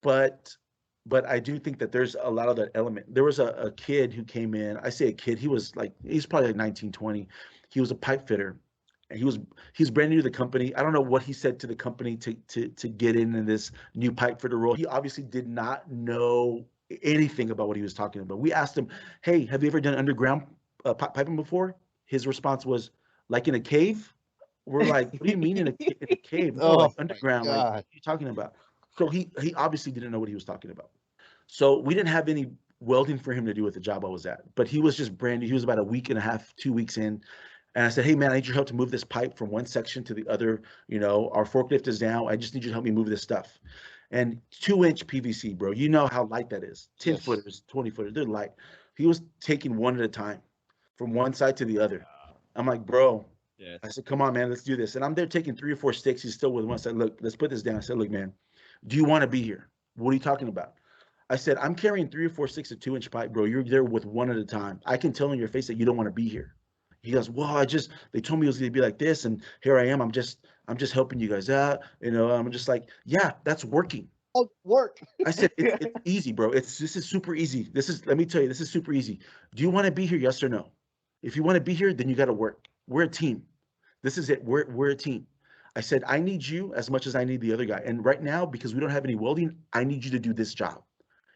S1: but I do think that there's a lot of that element. There was a kid who came in. I say a kid. He's probably like 19, 20. He was a pipe fitter, and he's brand new to the company. I don't know what he said to the company to get in this new pipe fitter role. He obviously did not know anything about what he was talking about. We asked him, "Hey, have you ever done underground piping before?" His response was, "Like in a cave." We're like, "What do you mean in a cave? No,
S2: Oh
S1: like
S2: my
S1: underground. Like, what
S2: God.
S1: are you talking about?" So he obviously didn't know what he was talking about. So we didn't have any welding for him to do with the job I was at, but he was just brand new. He was about a week and a half, 2 weeks in. And I said, "Hey man, I need your help to move this pipe from one section to the other. Our forklift is down. I just need you to help me move this stuff." And 2-inch PVC, bro. You know how light that is. 10
S2: Yes.
S1: footers, 20 footers, they're light. He was taking one at a time from one side to the other. I'm like, bro,
S2: Yes.
S1: I said, "Come on, man, let's do this." And I'm there taking 3 or 4 sticks. He's still with one. I said, "Look, let's put this down." I said, "Look, man, do you want to be here? What are you talking about?" I said, "I'm carrying 3 or 4 sticks of 2-inch pipe, bro. You're there with one at a time. I can tell in your face that you don't want to be here." He goes, "Well, they told me it was gonna be like this, and here I am. I'm just helping you guys out. I'm just like, yeah, that's working."
S2: Oh, work.
S1: I said, "It's easy, bro. This is super easy. Let me tell you, this is super easy. Do you want to be here? Yes or no? If you want to be here, then you got to work. We're a team. This is it. We're a team." I said, "I need you as much as I need the other guy. And right now, because we don't have any welding, I need you to do this job.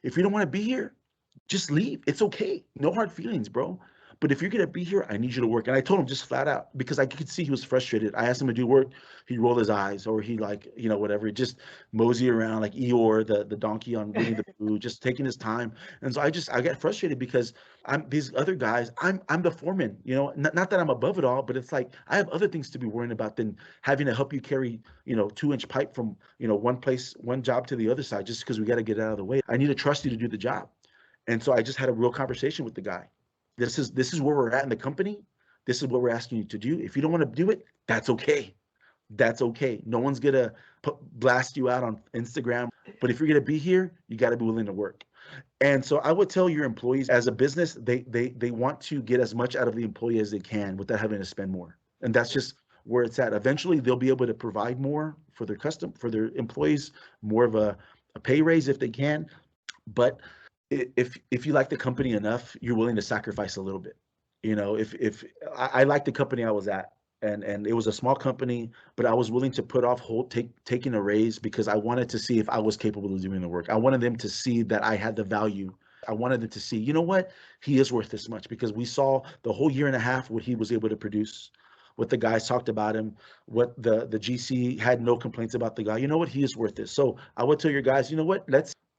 S1: If you don't want to be here, just leave. It's okay. No hard feelings, bro. But if you're gonna be here, I need you to work." And I told him just flat out because I could see he was frustrated. I asked him to do work, he'd roll his eyes, or he like, whatever, just mosey around like Eeyore, the donkey on Winnie the Pooh, just taking his time. And so I got frustrated because I'm these other guys, I'm the foreman, not that I'm above it all, but it's like I have other things to be worrying about than having to help you carry, 2-inch pipe from, one job to the other side just because we got to get it out of the way. I need to trust you to do the job. And so I just had a real conversation with the guy. This is where we're at in the company. This is what we're asking you to do. If you don't want to do it, that's okay. That's okay. No one's gonna blast you out on Instagram. But if you're gonna be here, you got to be willing to work. And so I would tell your employees, as a business, they want to get as much out of the employee as they can without having to spend more. And that's just where it's at. Eventually, they'll be able to provide more for their employees, more of a pay raise if they can. But if you like the company enough, you're willing to sacrifice a little bit. If I like the company I was at, and it was a small company, but I was willing to put off taking a raise because I wanted to see if I was capable of doing the work. I wanted them to see that I had the value. I wanted them to see, you know what, he is worth this much, because we saw the whole year and a half what he was able to produce, what the guys talked about him, what the GC had no complaints about the guy. You know what, he is worth this. So I would tell your guys, you know what,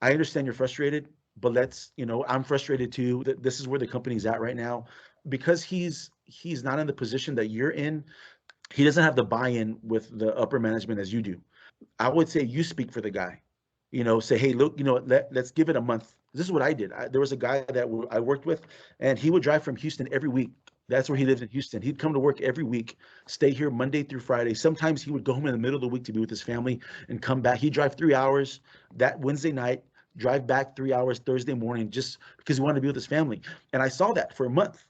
S1: I understand you're frustrated, but I'm frustrated too. This is where the company's at right now, because he's not in the position that you're in. He doesn't have the buy-in with the upper management as you do. I would say you speak for the guy. Say, "Hey, look, let's give it a month. This is what I did. There was a guy that I worked with, and he would drive from Houston every week. That's where he lived in Houston. He'd come to work every week, stay here Monday through Friday. Sometimes he would go home in the middle of the week to be with his family and come back. He'd drive 3 hours that Wednesday night, drive back 3 hours Thursday morning, just because he wanted to be with his family. And I saw that for a month.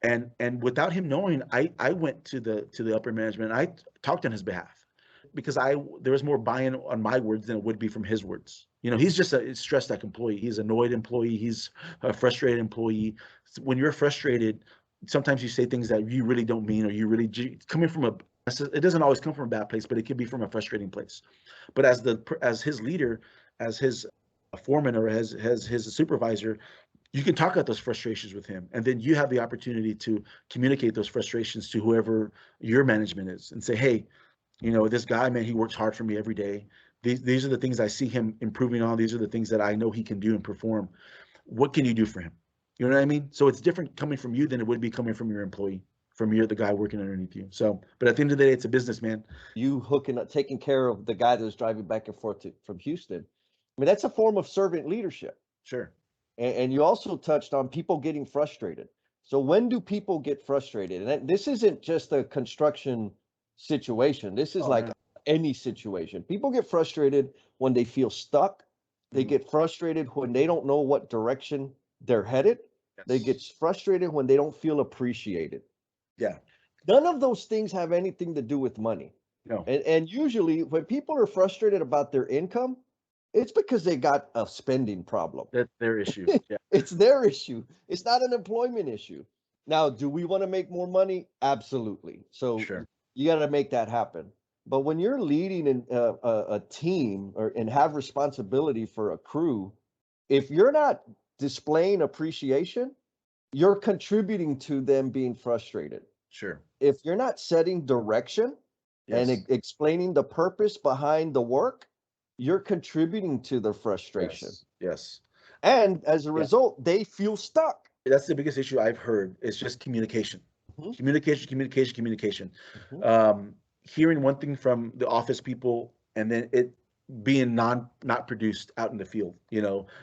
S1: And without him knowing, I went to the upper management. And I talked on his behalf because there was more buy-in on my words than it would be from his words. He's just a stressed out employee. He's an annoyed employee. He's a frustrated employee. When you're frustrated, sometimes you say things that you really don't mean, or you really coming from it doesn't always come from a bad place, but it can be from a frustrating place. But as his leader, as his foreman, or as his supervisor, you can talk about those frustrations with him, and then you have the opportunity to communicate those frustrations to whoever your management is and say, hey, this guy, man, he works hard for me every day. These are the things I see him improving on. These are the things that I know he can do and perform. What can you do for him? You know what I mean? So it's different coming from you than it would be coming from your employee, from the guy working underneath you. So, but at the end of the day, it's a business, man.
S2: You hooking up, taking care of the guy that was driving back and forth from Houston. I mean, that's a form of servant leadership.
S1: Sure.
S2: And you also touched on people getting frustrated. So when do people get frustrated? And this isn't just a construction situation. This is any situation. People get frustrated when they feel stuck. They get frustrated when they don't know what direction they're headed.
S1: Yes.
S2: They get frustrated when they don't feel appreciated.
S1: Yeah.
S2: None of those things have anything to do with money.
S1: No.
S2: And usually when people are frustrated about their income, it's because they got a spending problem.
S1: That's their issue. Yeah.
S2: It's their issue. It's not an employment issue. Now, do we want to make more money? Absolutely. So
S1: Sure.
S2: You got to make that happen. But when you're leading a team and have responsibility for a crew, if you're not displaying appreciation, you're contributing to them being frustrated.
S1: Sure.
S2: If you're not setting direction and explaining the purpose behind the work, you're contributing to the frustration.
S1: Yes.
S2: And as a result, they feel stuck.
S1: That's the biggest issue I've heard. It's just communication. Communication. Hearing one thing from the office people, and then it being not produced out in the field.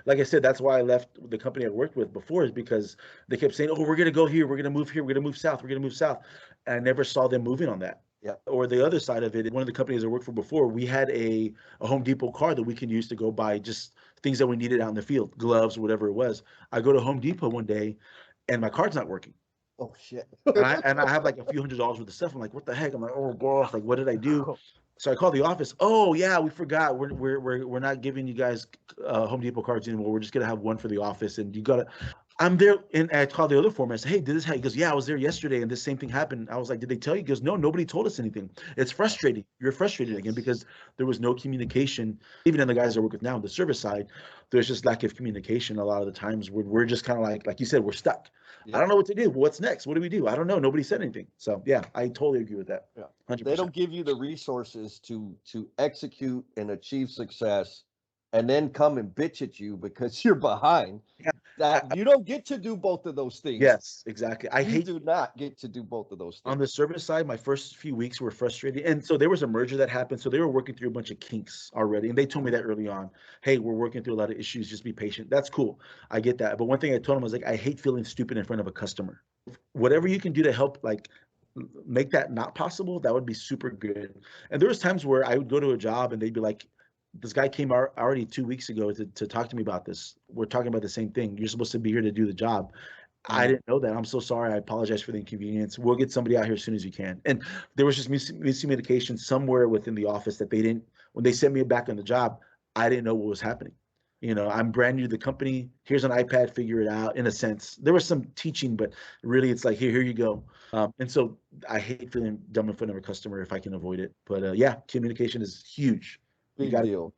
S1: Like I said, that's why I left the company I worked with before, is because they kept saying, oh, we're going to go here, we're going to move here, we're going to move south, we're going to move south. And I never saw them moving on that.
S2: Yeah.
S1: Or the other side of it, one of the companies I worked for before, we had a Home Depot card that we can use to go buy just things that we needed out in the field, gloves, whatever it was. I go to Home Depot one day and my card's not working.
S2: Oh shit.
S1: and I have like a few $100s worth of stuff. I'm like, what the heck? I'm like, oh gosh, like what did I do? So I called the office. Oh yeah, we forgot. We're not giving you guys Home Depot cards anymore. We're just gonna have one for the office, and you gotta. I'm there, and I called the other foreman. I said, hey, did this happen? He goes, yeah, I was there yesterday, and this same thing happened. I was like, did they tell you? He goes, no, nobody told us anything. It's frustrating. You're frustrated again because there was no communication. Even in the guys I work with now on the service side, there's just lack of communication a lot of the times. We're just kind of like you said, we're stuck. Yeah. I don't know what to do. What's next? What do we do? I don't know. Nobody said anything. So yeah, I totally agree with that.
S2: Yeah.
S1: 100%.
S2: They don't give you the resources to execute and achieve success, and then come and bitch at you because you're behind. Yeah. That you don't get to do both of those things.
S1: Yes, exactly.
S2: You do not get to do both of those things.
S1: On the service side, my first few weeks were frustrating. And so there was a merger that happened. So they were working through a bunch of kinks already. And they told me that early on, hey, we're working through a lot of issues. Just be patient. That's cool. I get that. But one thing I told them was like, I hate feeling stupid in front of a customer. Whatever you can do to help, like, make that not possible, that would be super good. And there was times where I would go to a job and they'd be like, this guy came already 2 weeks ago to talk to me about this. We're talking about the same thing. You're supposed to be here to do the job. I didn't know that. I'm so sorry. I apologize for the inconvenience. We'll get somebody out here as soon as you can. And there was just miscommunication somewhere within the office that when they sent me back on the job, I didn't know what was happening. I'm brand new to the company. Here's an iPad, figure it out, in a sense. There was some teaching, but really it's like, here you go. And so I hate feeling dumb in front of a customer if I can avoid it. But yeah, communication is huge.
S2: Big deal.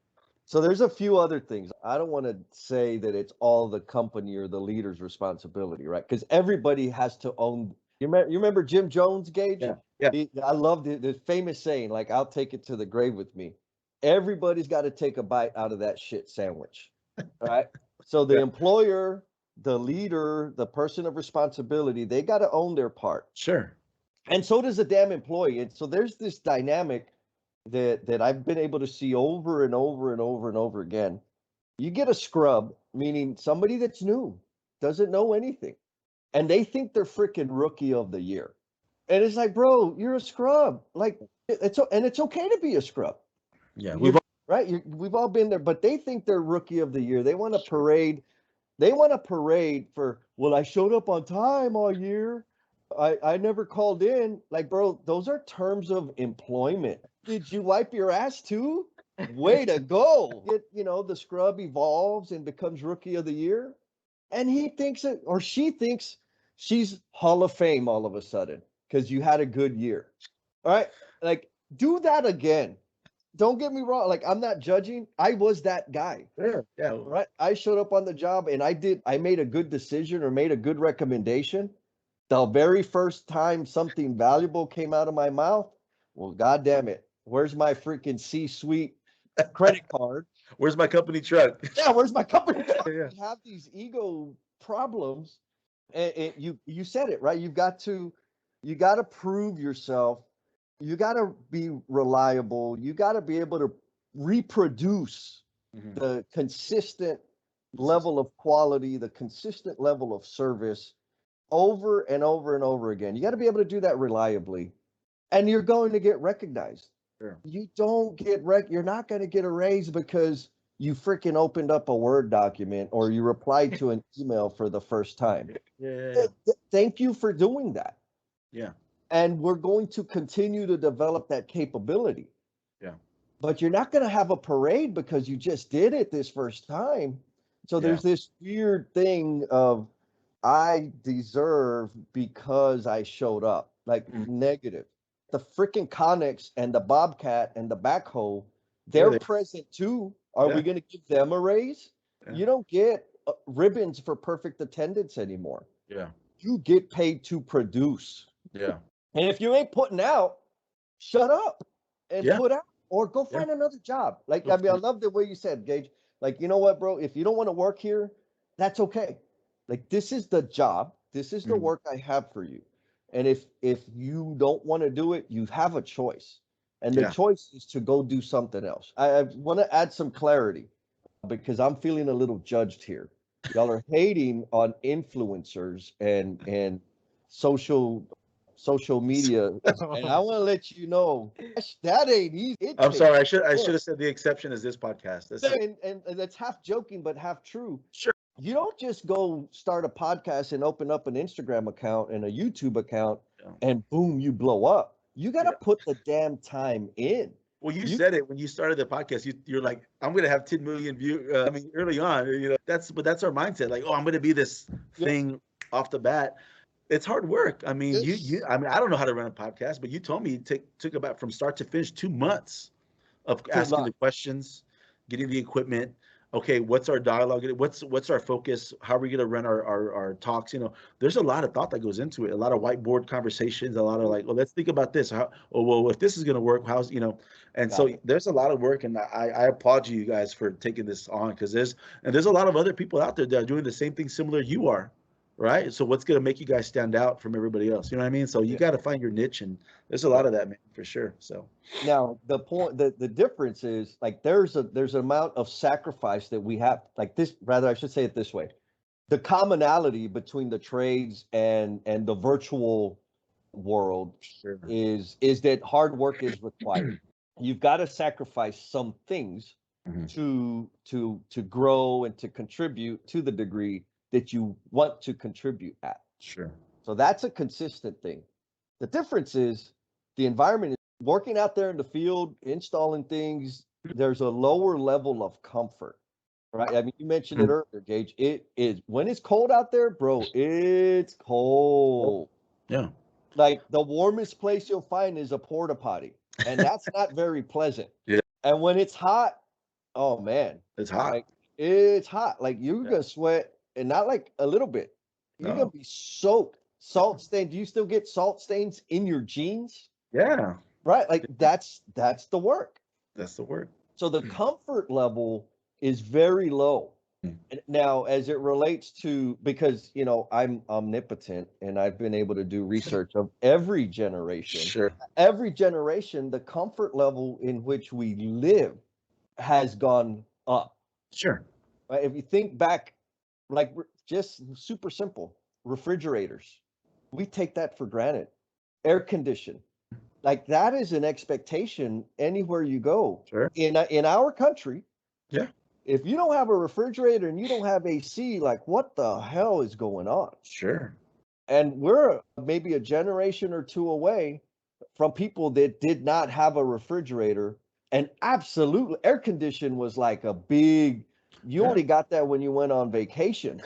S2: So there's a few other things. I don't want to say that it's all the company or the leader's responsibility, right? Because everybody has to own. You remember Jim Jones, Gage?
S1: Yeah.
S2: I love the famous saying, like, I'll take it to the grave with me. Everybody's got to take a bite out of that shit sandwich, right? So the employer, the leader, the person of responsibility, they got to own their part.
S1: Sure.
S2: And so does the damn employee. And so there's this dynamic that I've been able to see over and over and over and over again. You get a scrub, meaning somebody that's new, doesn't know anything, and they think they're freaking rookie of the year. And it's like, bro, you're a scrub. Like, it's okay to be a scrub.
S1: Yeah,
S2: You right. We've all been there, but they think they're rookie of the year. They want to parade. They want to parade for, well, I showed up on time all year. I never called in. Like, bro, those are terms of employment. Did you wipe your ass too? Way to go. The scrub evolves and becomes rookie of the year. And he thinks it, or she thinks she's Hall of Fame all of a sudden because you had a good year. All right. Like, do that again. Don't get me wrong. Like, I'm not judging. I was that guy.
S1: yeah, yeah.
S2: Right. I showed up on the job and I made a good decision or made a good recommendation. The very first time something valuable came out of my mouth, well, God damn it. Where's my freaking C-suite credit card?
S1: Where's my company truck?
S2: Yeah, where's my company truck?
S1: Yeah.
S2: You have these ego problems, and you said it, right? You got to prove yourself. You got to be reliable. You got to be able to reproduce the consistent level of quality, the consistent level of service over and over and over again. You got to be able to do that reliably, and you're going to get recognized.
S1: Sure.
S2: You don't get you're not going to get a raise because you freaking opened up a Word document or you replied to an email for the first time.
S1: Yeah.
S2: Thank you for doing that.
S1: Yeah.
S2: And we're going to continue to develop that capability.
S1: Yeah.
S2: But you're not going to have a parade because you just did it this first time. So there's this weird thing of, I deserve because I showed up, like negative. The freaking Connex and the Bobcat and the backhoe, they're present too. Are we going to give them a raise? Yeah. You don't get ribbons for perfect attendance anymore.
S1: Yeah.
S2: You get paid to produce.
S1: Yeah.
S2: And if you ain't putting out, shut up and put out, or go find another job. Like, I mean, I love the way you said, Gage. Like, you know what, bro? If you don't want to work here, that's okay. Like, this is the job. This is the work I have for you. And if you don't want to do it, you have a choice. And the choice is to go do something else. I want to add some clarity because I'm feeling a little judged here. Y'all are hating on influencers and social media. And I want to let you know that ain't easy.
S1: I'm sorry. I should have said the exception is this podcast.
S2: And that's half joking, but half true.
S1: Sure.
S2: You don't just go start a podcast and open up an Instagram account and a YouTube account and boom, you blow up. You got to put the damn time in.
S1: Well, you said it when you started the podcast. You're like, I'm going to have 10 million views. I mean, early on, that's our mindset. Like, oh, I'm going to be this thing off the bat. It's hard work. I mean, I mean, I don't know how to run a podcast, but you told me it took about from start to finish 2 months of asking the questions, getting the equipment. Okay, what's our dialogue? What's our focus? How are we going to run our talks? There's a lot of thought that goes into it. A lot of whiteboard conversations. A lot of like, well, let's think about this. Well, if this is going to work, and so there's a lot of work, and I applaud you guys for taking this on because there's a lot of other people out there that are doing the same thing similar you are. Right. So what's going to make you guys stand out from everybody else? You know what I mean? So you got to find your niche, and there's a lot of that, man, for sure. So
S2: now the difference is like there's an amount of sacrifice that we have, like this, rather I should say it this way. The commonality between the trades and the virtual world is that hard work is required. You've got to sacrifice some things to grow and to contribute to the degree that you want to contribute at.
S1: Sure.
S2: So that's a consistent thing. The difference is the environment is working out there in the field, installing things. There's a lower level of comfort, right? I mean, you mentioned it earlier, Gage. It is when it's cold out there, bro, it's cold.
S1: Yeah.
S2: Like the warmest place you'll find is a porta potty, and that's not very pleasant.
S1: Yeah.
S2: And when it's hot, oh man.
S1: It's hot.
S2: Like, it's hot. Like you're gonna sweat. And not like a little bit. You're going to be soaked. Salt stain. Do you still get salt stains in your jeans?
S1: Yeah.
S2: Right? Like that's the work.
S1: That's the work.
S2: So the comfort level is very low. Now, as it relates to, because, I'm omnipotent and I've been able to do research of every generation.
S1: Sure.
S2: Every generation, the comfort level in which we live has gone up.
S1: Sure.
S2: Right? If you think back, like just super simple, refrigerators, we take that for granted. Air condition, like that is an expectation anywhere you go
S1: Sure.
S2: in our country.
S1: Yeah.
S2: If you don't have a refrigerator and you don't have AC, like what the hell is going on?
S1: Sure.
S2: And we're maybe a generation or two away from people that did not have a refrigerator. And absolutely, air condition was like a big, you
S1: Yeah.
S2: only got that when you went on vacation.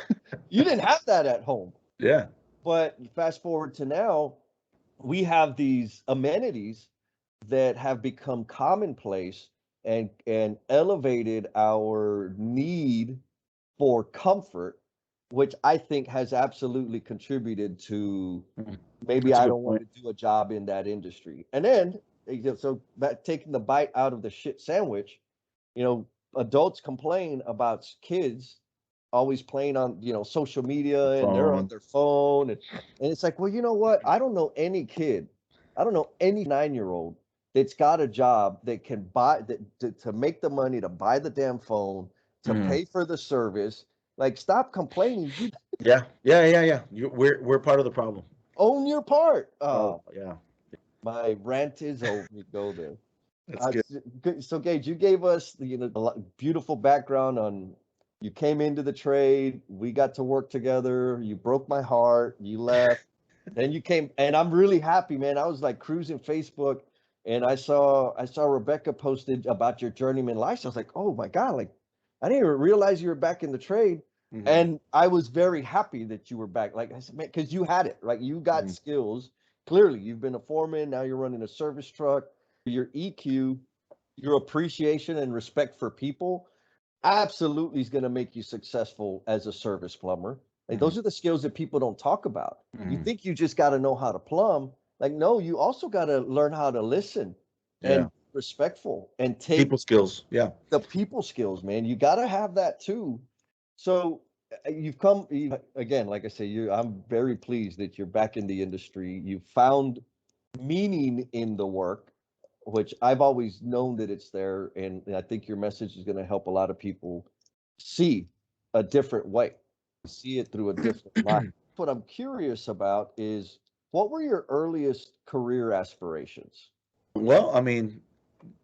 S2: You didn't have that at home.
S1: Yeah.
S2: But fast forward to now, we have these amenities that have become commonplace and elevated our need for comfort, which I think has absolutely contributed to
S1: Mhm.
S2: maybe
S1: That's a
S2: I
S1: good
S2: don't want
S1: point.
S2: to do a job in that industry. And then, so that taking the bite out of the shit sandwich, you know, adults complain about kids always playing on, social media and they're on
S1: Phone.
S2: their phone. And it's like, well, you know what? I don't know any kid, I don't know any 9-year-old that's got a job that can buy to make the money to buy the damn phone, to
S1: Mhm.
S2: pay for the service. Like, stop complaining. You
S1: Yeah. Yeah. Yeah. Yeah. We're part of the problem.
S2: own your part.
S1: Oh, yeah.
S2: My rant is over. We go there.
S1: That's good.
S2: So Gage, you gave us beautiful background on you came into the trade. We got to work together. You broke my heart. You left. Then you came, and I'm really happy, man. I was like cruising Facebook, and I saw Rebecca posted about your journeyman license. I was like, oh my god, like I didn't even realize you were back in the trade,
S1: Mhm.
S2: and I was very happy that you were back. Like I said, man, because you had it, right? You got
S1: Mhm.
S2: skills. Clearly, you've been a foreman. Now you're running a service truck. Your EQ, your appreciation and respect for people absolutely is going to make you successful as a service plumber. Like
S1: Mhm.
S2: those are the skills that people don't talk about. You
S1: Mhm.
S2: think you just got to know how to plumb. Like, no, you also got to learn how to listen and
S1: Yeah.
S2: be respectful and take
S1: People skills. Yeah.
S2: the people skills, man. You got to have that too. So again, like I say, I'm very pleased that you're back in the industry. You found meaning in the work, which I've always known that it's there. And I think your message is going to help a lot of people see a different way, see it through a different light. What I'm curious about is what were your earliest career aspirations?
S1: Well, I mean,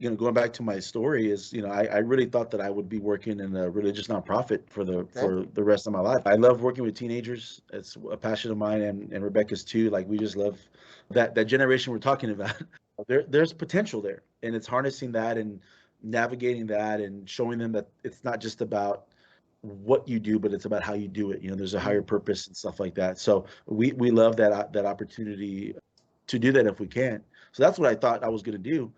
S1: going back to my story is, I really thought that I would be working in a religious nonprofit for the
S2: Okay.
S1: for the rest of my life. I love working with teenagers. It's a passion of mine and Rebecca's too. Like we just love that generation we're talking about. There's potential there, and it's harnessing that and navigating that and showing them that it's not just about what you do, but it's about how you do it. There's a higher
S2: Mm,
S1: purpose and stuff like that. So we love that opportunity to do that if we can. So that's what I thought I was going to do.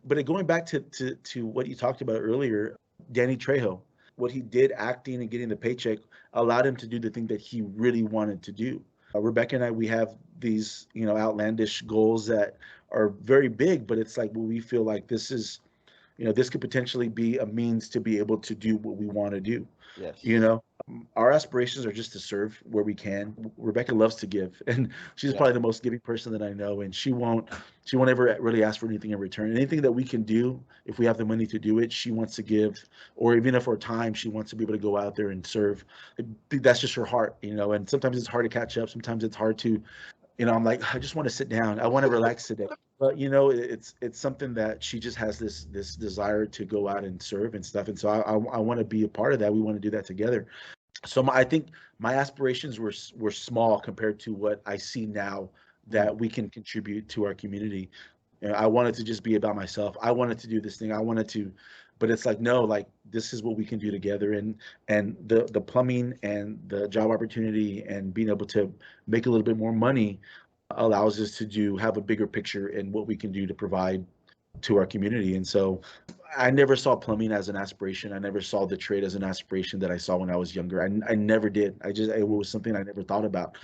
S1: But going back to what you talked about earlier, Danny Trejo, what he did acting and getting the paycheck allowed him to do the thing that he really wanted to do. Rebecca and I, we have these, outlandish goals that are very big, but it's like, well, we feel like this could potentially be a means to be able to do what we want to do. You
S2: yes.
S1: know, our aspirations are just to serve where we can. Rebecca loves to give, and she's
S2: Yeah.
S1: probably the most giving person that I know. And she won't ever really ask for anything in return. Anything that we can do, if we have the money to do it, she wants to give, or even if our time, she wants to be able to go out there and serve. That's just her heart. And sometimes it's hard to catch up. Sometimes it's hard to, I'm like, I just want to sit down. I want to relax today. But it's something that she just has this desire to go out and serve and stuff. And so I want to be a part of that. We want to do that together. So I think my aspirations were small compared to what I see now
S2: Mm,
S1: that we can contribute to our community. I wanted to just be about myself. I wanted to do this thing. I wanted to, but it's like no, like this is what we can do together. And the plumbing and the job opportunity and being able to make a little bit more money allows us to have a bigger picture in what we can do to provide to our community. And so I never saw plumbing as an aspiration. I never saw the trade as an aspiration that I saw when I was younger. I never did. It
S2: mm,
S1: was something I never thought about.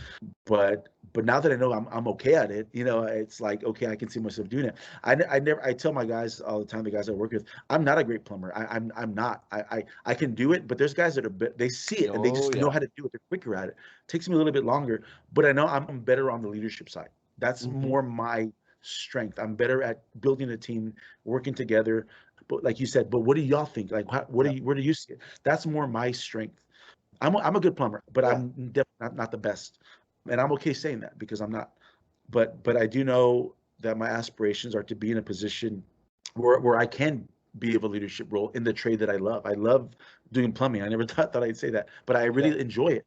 S1: But now that I know I'm okay at it, it's like okay, I can see myself doing it. I tell my guys all the time, the guys I work with, I'm not a great plumber. I'm not. I can do it, but there's guys that they see it and they
S2: oh
S1: just know
S2: yeah.
S1: how to do it. They're quicker at it. Takes me a little bit longer, but I know I'm better on the leadership side. That's
S2: Hmm.
S1: more my strength. I'm better at building a team, working together, But like you said, but what do y'all think? Like,
S2: Yeah.
S1: where do you see it? That's more my strength. I'm a good plumber, but
S2: Yeah.
S1: I'm definitely not the best, and I'm okay saying that because I'm not. But I do know that my aspirations are to be in a position where I can be of a leadership role in the trade that I love. I love doing plumbing. I never thought that I'd say that, but I
S2: Yeah.
S1: really enjoy it.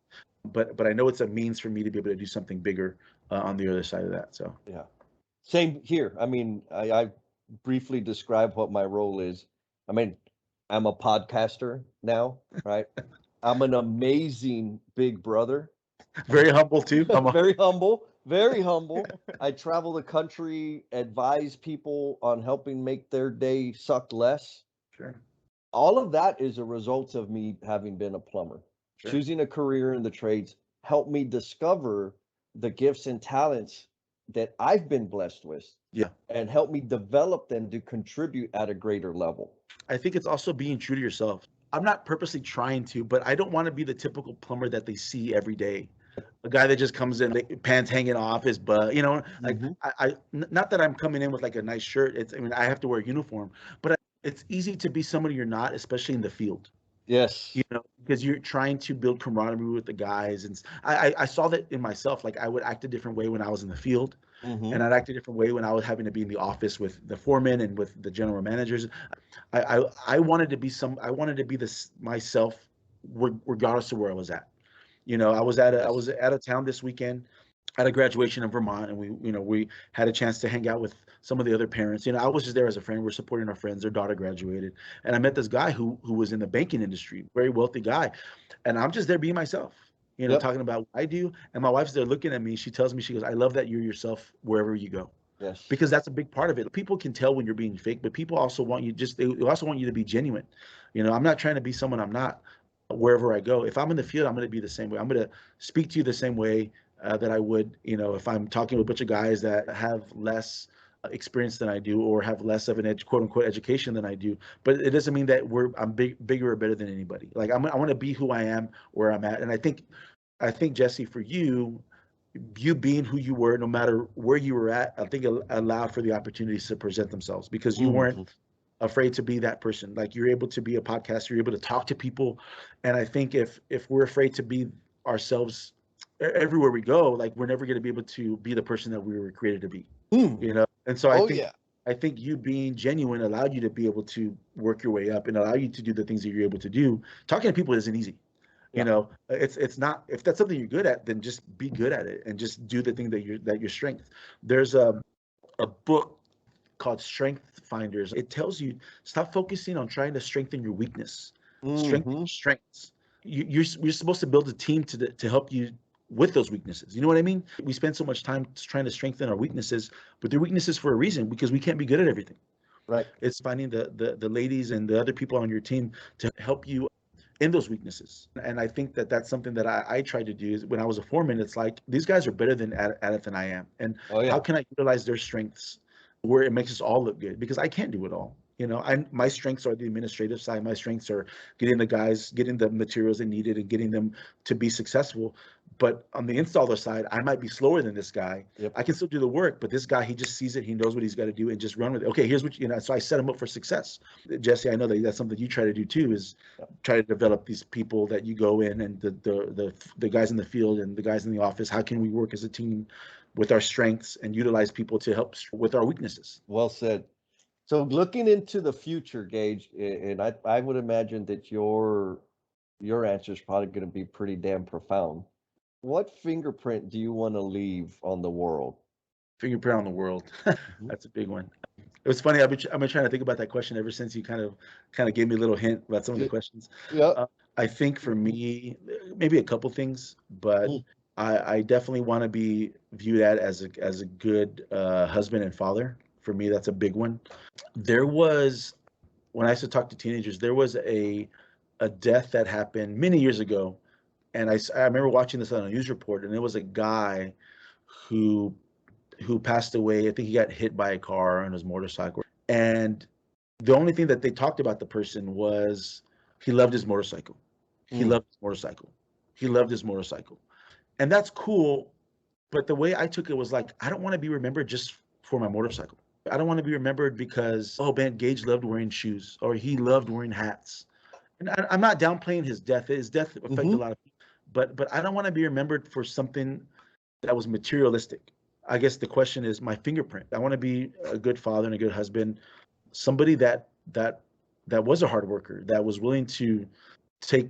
S1: But I know it's a means for me to be able to do something bigger on the other side of that. So
S2: Yeah. Same here. I mean, I briefly describe what my role is. I mean, I'm a podcaster now, right? I'm an amazing big brother.
S1: very humble too. I'm a,
S2: Very humble, very humble. I travel the country, advise people on helping make their day suck less.
S1: sure,
S2: All of that is a result of me having been a plumber.
S1: sure,
S2: Choosing a career in the trades helped me discover the gifts and talents that I've been blessed with
S1: yeah.
S2: and help me develop them to contribute at a greater level.
S1: I think it's also being true to yourself. I'm not purposely trying to, but I don't want to be the typical plumber that they see every day. A guy that just comes in, like, pants hanging off his butt, like
S2: Mhm.
S1: not that I'm coming in with like a nice shirt. I mean, I have to wear a uniform, but it's easy to be somebody you're not, especially in the field,
S2: Yes.
S1: because you're trying to build camaraderie with the guys. And I saw that in myself. Like I would act a different way when I was in the field, and
S2: Hmm.
S1: I'd act a different way when I was having to be in the office with the foreman and with the general managers. I wanted to be I wanted to be this myself, regardless of where I was at. I was
S2: Yes.
S1: out of town this weekend at a graduation in Vermont, and we had a chance to hang out with some of the other parents. I was just there as a friend. We're supporting our friends. Their daughter graduated, and I met this guy who was in the banking industry, very wealthy guy, and I'm just there being myself.
S2: Yep.
S1: Talking about what I do, and my wife's there looking at me. She tells me, she goes, "I love that you're yourself wherever you go."
S2: Yes.
S1: Because that's a big part of it. People can tell when you're being fake, but people also want you they also want you to be genuine. I'm not trying to be someone I'm not wherever I go. If I'm in the field, I'm going to be the same way. I'm going to speak to you the same way that I would, if I'm talking to a bunch of guys that have less experience than I do or have less of an quote unquote education than I do. But it doesn't mean that I'm bigger or better than anybody. Like I want to be who I am where I'm at. And I think Jesse, for you being who you were, no matter where you were at, I think allowed for the opportunities to present themselves because you weren't
S2: Hmm.
S1: afraid to be that person. Like you're able to be a podcaster, you're able to talk to people, and I think if we're afraid to be ourselves everywhere we go, like we're never going to be able to be the person that we were created to be.
S2: Mm.
S1: And so I
S2: Oh
S1: think
S2: yeah.
S1: I think you being genuine allowed you to be able to work your way up and allow you to do the things that you're able to do. Talking to people isn't easy.
S2: Yeah.
S1: It's not. If that's something you're good at, then just be good at it and just do the thing that your strength. There's a book called Strength Finders. It tells you stop focusing on trying to strengthen your weakness, strengthen
S2: Hmm.
S1: your strengths. You're supposed to build a team to help you with those weaknesses. You know what I mean? We spend so much time trying to strengthen our weaknesses, but they're weaknesses for a reason because we can't be good at everything.
S2: Right.
S1: It's finding the ladies and the other people on your team to help you in those weaknesses. And I think that that's something that I tried to do is when I was a foreman. It's like these guys are better at it than I am, and
S2: Oh
S1: how
S2: yeah.
S1: can I utilize their strengths where it makes us all look good? Because I can't do it all. My strengths are the administrative side. My strengths are getting the materials they needed and getting them to be successful. But on the installer side, I might be slower than this guy.
S2: Yep.
S1: I can still do the work, but this guy, he just sees it. He knows what he's got to do and just run with it. Okay, here's so I set him up for success. Jesse, I know that's something you try to do too, is
S2: Yep.
S1: try to develop these people that you go in and the guys in the field and the guys in the office. How can we work as a team with our strengths and utilize people to help with our weaknesses?
S2: Well said. So looking into the future, Gage, and I would imagine that your answer is probably going to be pretty damn profound. What fingerprint do you want to leave on the world?
S1: Fingerprint on the world.
S2: Mhm.
S1: That's a big one. It was funny. I've been trying to think about that question ever since you kind of gave me a little hint about some of the questions.
S2: Yeah.
S1: I think for me, maybe a couple things, but
S2: Mm.
S1: I definitely want to be viewed as a good husband and father. For me, that's a big one. There was when I used to talk to teenagers, there was a death that happened many years ago, and I remember watching this on a news report, and it was a guy who passed away. I think he got hit by a car on his motorcycle. And the only thing that they talked about the person was he loved his motorcycle. He
S2: Mm.
S1: loved his motorcycle. He loved his motorcycle. And that's cool. But the way I took it was like, I don't want to be remembered just for my motorcycle. I don't want to be remembered because, oh man, Gage loved wearing shoes or he loved wearing hats. And I'm not downplaying his death. His death affected a lot of people, but I don't want to be remembered for something that was materialistic. I guess the question is my fingerprint. I want to be a good father and a good husband, somebody that was a hard worker, that was willing to take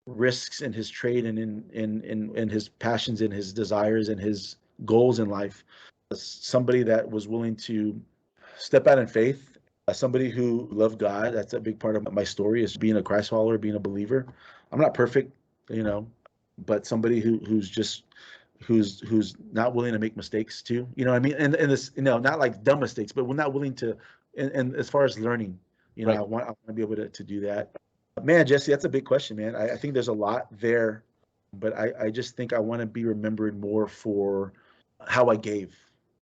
S1: risks in his trade and in his passions and his desires and his goals in life. Somebody that was willing to step out in faith. Somebody who loved God. That's a big part of my story is being a Christ follower, being a believer. I'm not perfect, you know, but somebody who's not willing to make mistakes too. You know what I mean? And this, not like dumb mistakes, but we're not willing to. And as far as learning,
S2: Right.
S1: I want to be able to do that. Man, Jesse, that's a big question, man. I think there's a lot there, but I just think I want to be remembered more for how I gave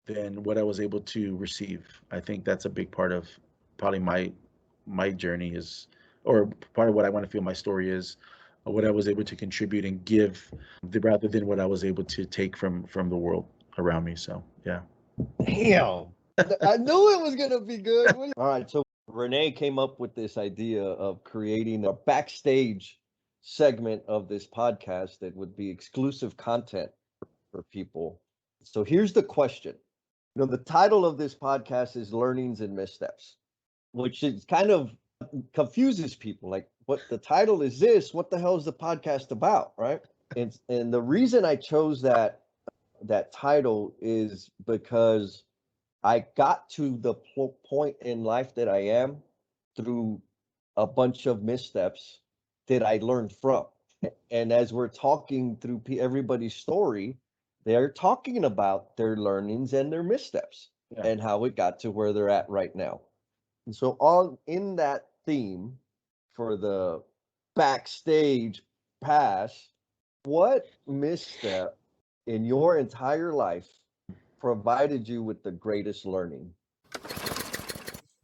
S1: than what I was able to receive. I think that's a big part of probably my journey is, or part of what I want to feel my story is, what I was able to contribute and give, rather than what I was able to take from the world around me. So yeah.
S2: Damn. I knew it was going to be good. All right. So Rene came up with this idea of creating a backstage segment of this podcast that would be exclusive content for people. So here's the question. The title of this podcast is Learnings and Missteps, which is kind of confuses people. Like, what the title is this? What the hell is the podcast about? Right. And the reason I chose that title is because I got to the point in life that I am through a bunch of missteps that I learned from. And as we're talking through everybody's story, they're talking about their learnings and their missteps and how it got to where they're at right now. And so in that theme for the backstage pass, what misstep in your entire life provided you with the greatest learning?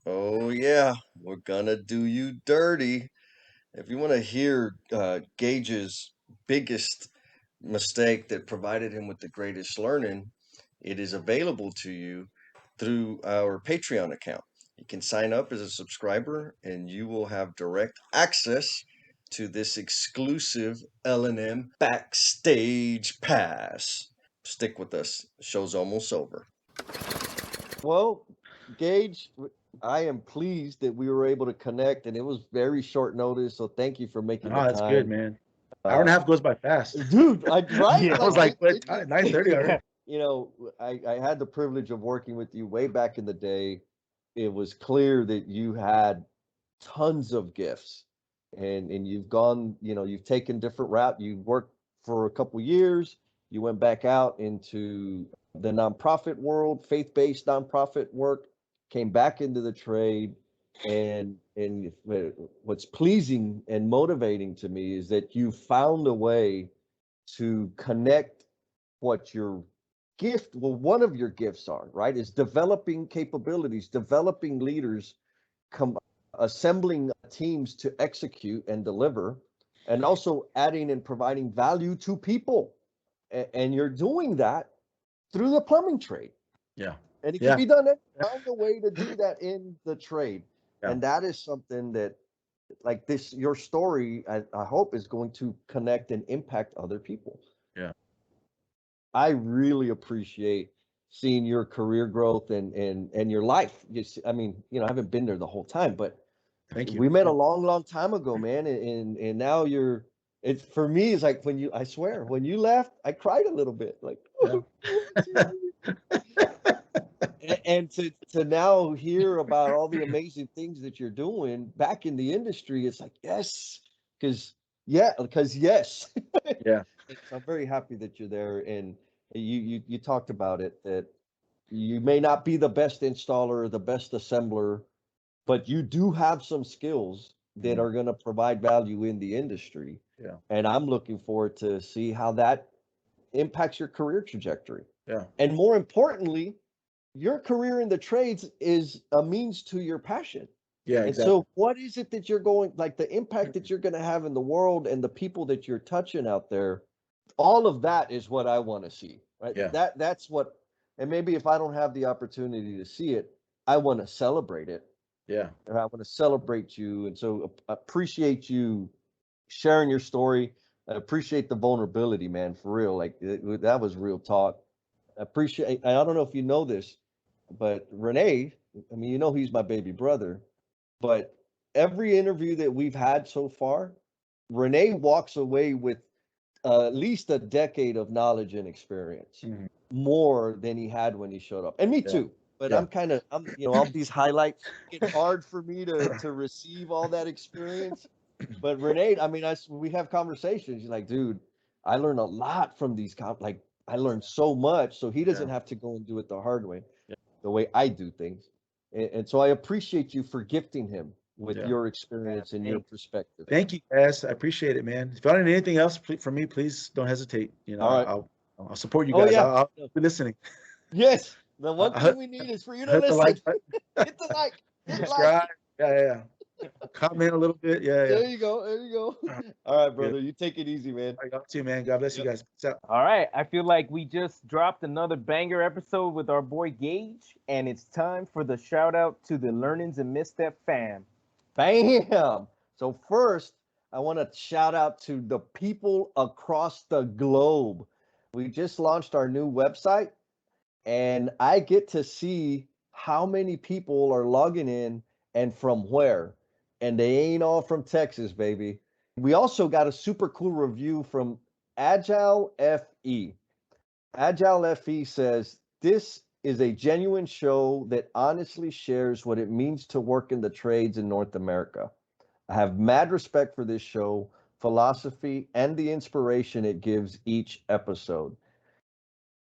S5: Oh, yeah, we're gonna do you dirty. If you want to hear Gage's biggest mistake that provided him with the greatest learning, it is available to you through our Patreon account. You can sign up as a subscriber and you will have direct access to this exclusive L&M backstage pass. Stick with us. The show's almost over.
S2: Well, Gage, I am pleased that we were able to connect, and it was very short notice. So thank you for making
S1: Oh,
S2: the
S1: that's good,
S2: time.
S1: man. Hour and a half goes by fast.
S2: Dude, right?
S3: Yeah.
S1: I was like, what time? 9:30 already.
S2: I had the privilege of working with you way back in the day. It was clear that you had tons of gifts, and you've gone, you've taken different route. You worked for a couple years. You went back out into the nonprofit world, faith-based nonprofit work, came back into the trade. And what's pleasing and motivating to me is that you found a way to connect what your one of your gifts are, right, is developing capabilities, developing leaders, assembling teams to execute and deliver, and also adding and providing value to people. And you're doing that through the plumbing trade.
S1: Yeah.
S2: And it
S1: Yeah.
S2: can be done. Found a way to do that in the trade.
S1: Yeah.
S2: And that is something that, like this, your story, I hope is going to connect and impact other people.
S1: Yeah.
S2: I really appreciate seeing your career growth and your life. I mean, I haven't been there the whole time, but
S1: Thank you.
S2: we met a long time ago, man. And now for me, it's like I swear, when you left, I cried a little bit, like,
S1: Yeah.
S2: and to now hear about all the amazing things that you're doing back in the industry, it's like, yes, because yes.
S1: Yeah.
S2: So I'm very happy that you're there, and you talked about it, that you may not be the best installer or the best assembler, but you do have some skills that are going to provide value in the industry.
S1: Yeah.
S2: And I'm looking forward to see how that impacts your career trajectory.
S1: Yeah.
S2: And more importantly, your career in the trades is a means to your passion.
S1: Yeah.
S2: And
S1: Exactly.
S2: so what is it that you're like the impact that you're going to have in the world and the people that you're touching out there? All of that is what I want to see, right?
S1: Yeah.
S2: That's what, and maybe if I don't have the opportunity to see it, I want to celebrate it.
S1: Yeah.
S2: And I want to celebrate you. And so appreciate you sharing your story. I appreciate the vulnerability, man, for real. Like that was real talk. I don't know if you know this, but Rene, I mean, you know, he's my baby brother, but every interview that we've had so far, Rene walks away with at least a decade of knowledge and experience,
S1: Mhm.
S2: more than he had when he showed up. And me
S1: Yeah.
S2: too. But
S1: Yeah.
S2: all these highlights, it's hard for me to receive all that experience. But Renee, I mean, we have conversations. He's like, dude, I learned a lot from these like I learned so much, so he doesn't
S1: Yeah.
S2: have to go and do it the hard way,
S1: Yeah.
S2: the way I do things. And so I appreciate you for gifting him with
S1: Yeah.
S2: your experience and your perspective.
S1: Thank you, guys. I appreciate it, man. If y'all need anything else from me, please don't hesitate. You know,
S2: All right.
S1: I'll support you
S2: Oh
S1: guys.
S2: yeah.
S1: I'll be listening.
S2: Yes. The one
S1: I
S2: thing we need is for you to
S1: hit the
S2: listen.
S1: like button.
S2: Hit the like. Hit like.
S1: Subscribe. Yeah. Comment a little bit. Yeah.
S2: There you go. There you go. All right,
S1: Good.
S2: brother. You take it easy, man.
S1: I got you, man. God bless you
S2: Yep.
S1: guys. Peace out.
S3: All right, I feel like we just dropped another banger episode with our boy Gage, and it's time for the shout out to the Learnings and Misstep fam.
S2: Bam. So first, I want to shout out to the people across the globe. We just launched our new website, and I get to see how many people are logging in and from where. And they ain't all from Texas, baby. We also got a super cool review from Agile FE. Agile FE says, this is a genuine show that honestly shares what it means to work in the trades in North America. I have mad respect for this show, philosophy, and the inspiration it gives each episode.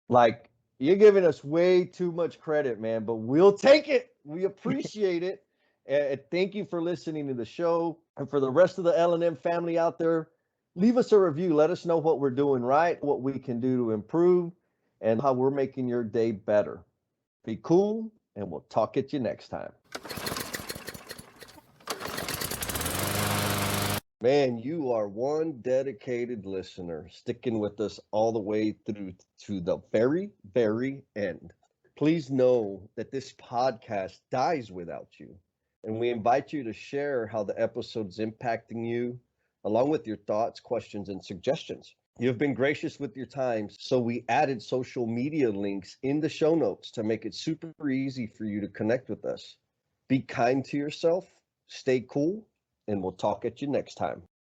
S2: Like, you're giving us way too much credit, man, but we'll take it. We appreciate it. And thank you for listening to the show. And for the rest of the L&M family out there, leave us a review. Let us know what we're doing right, what we can do to improve, and how we're making your day better. Be cool, and we'll talk at you next time. Man, you are one dedicated listener, sticking with us all the way through to the very, very end. Please know that this podcast dies without you, and we invite you to share how the episode's impacting you, along with your thoughts, questions, and suggestions. You have been gracious with your time, so we added social media links in the show notes to make it super easy for you to connect with us. Be kind to yourself, stay cool, and we'll talk at you next time.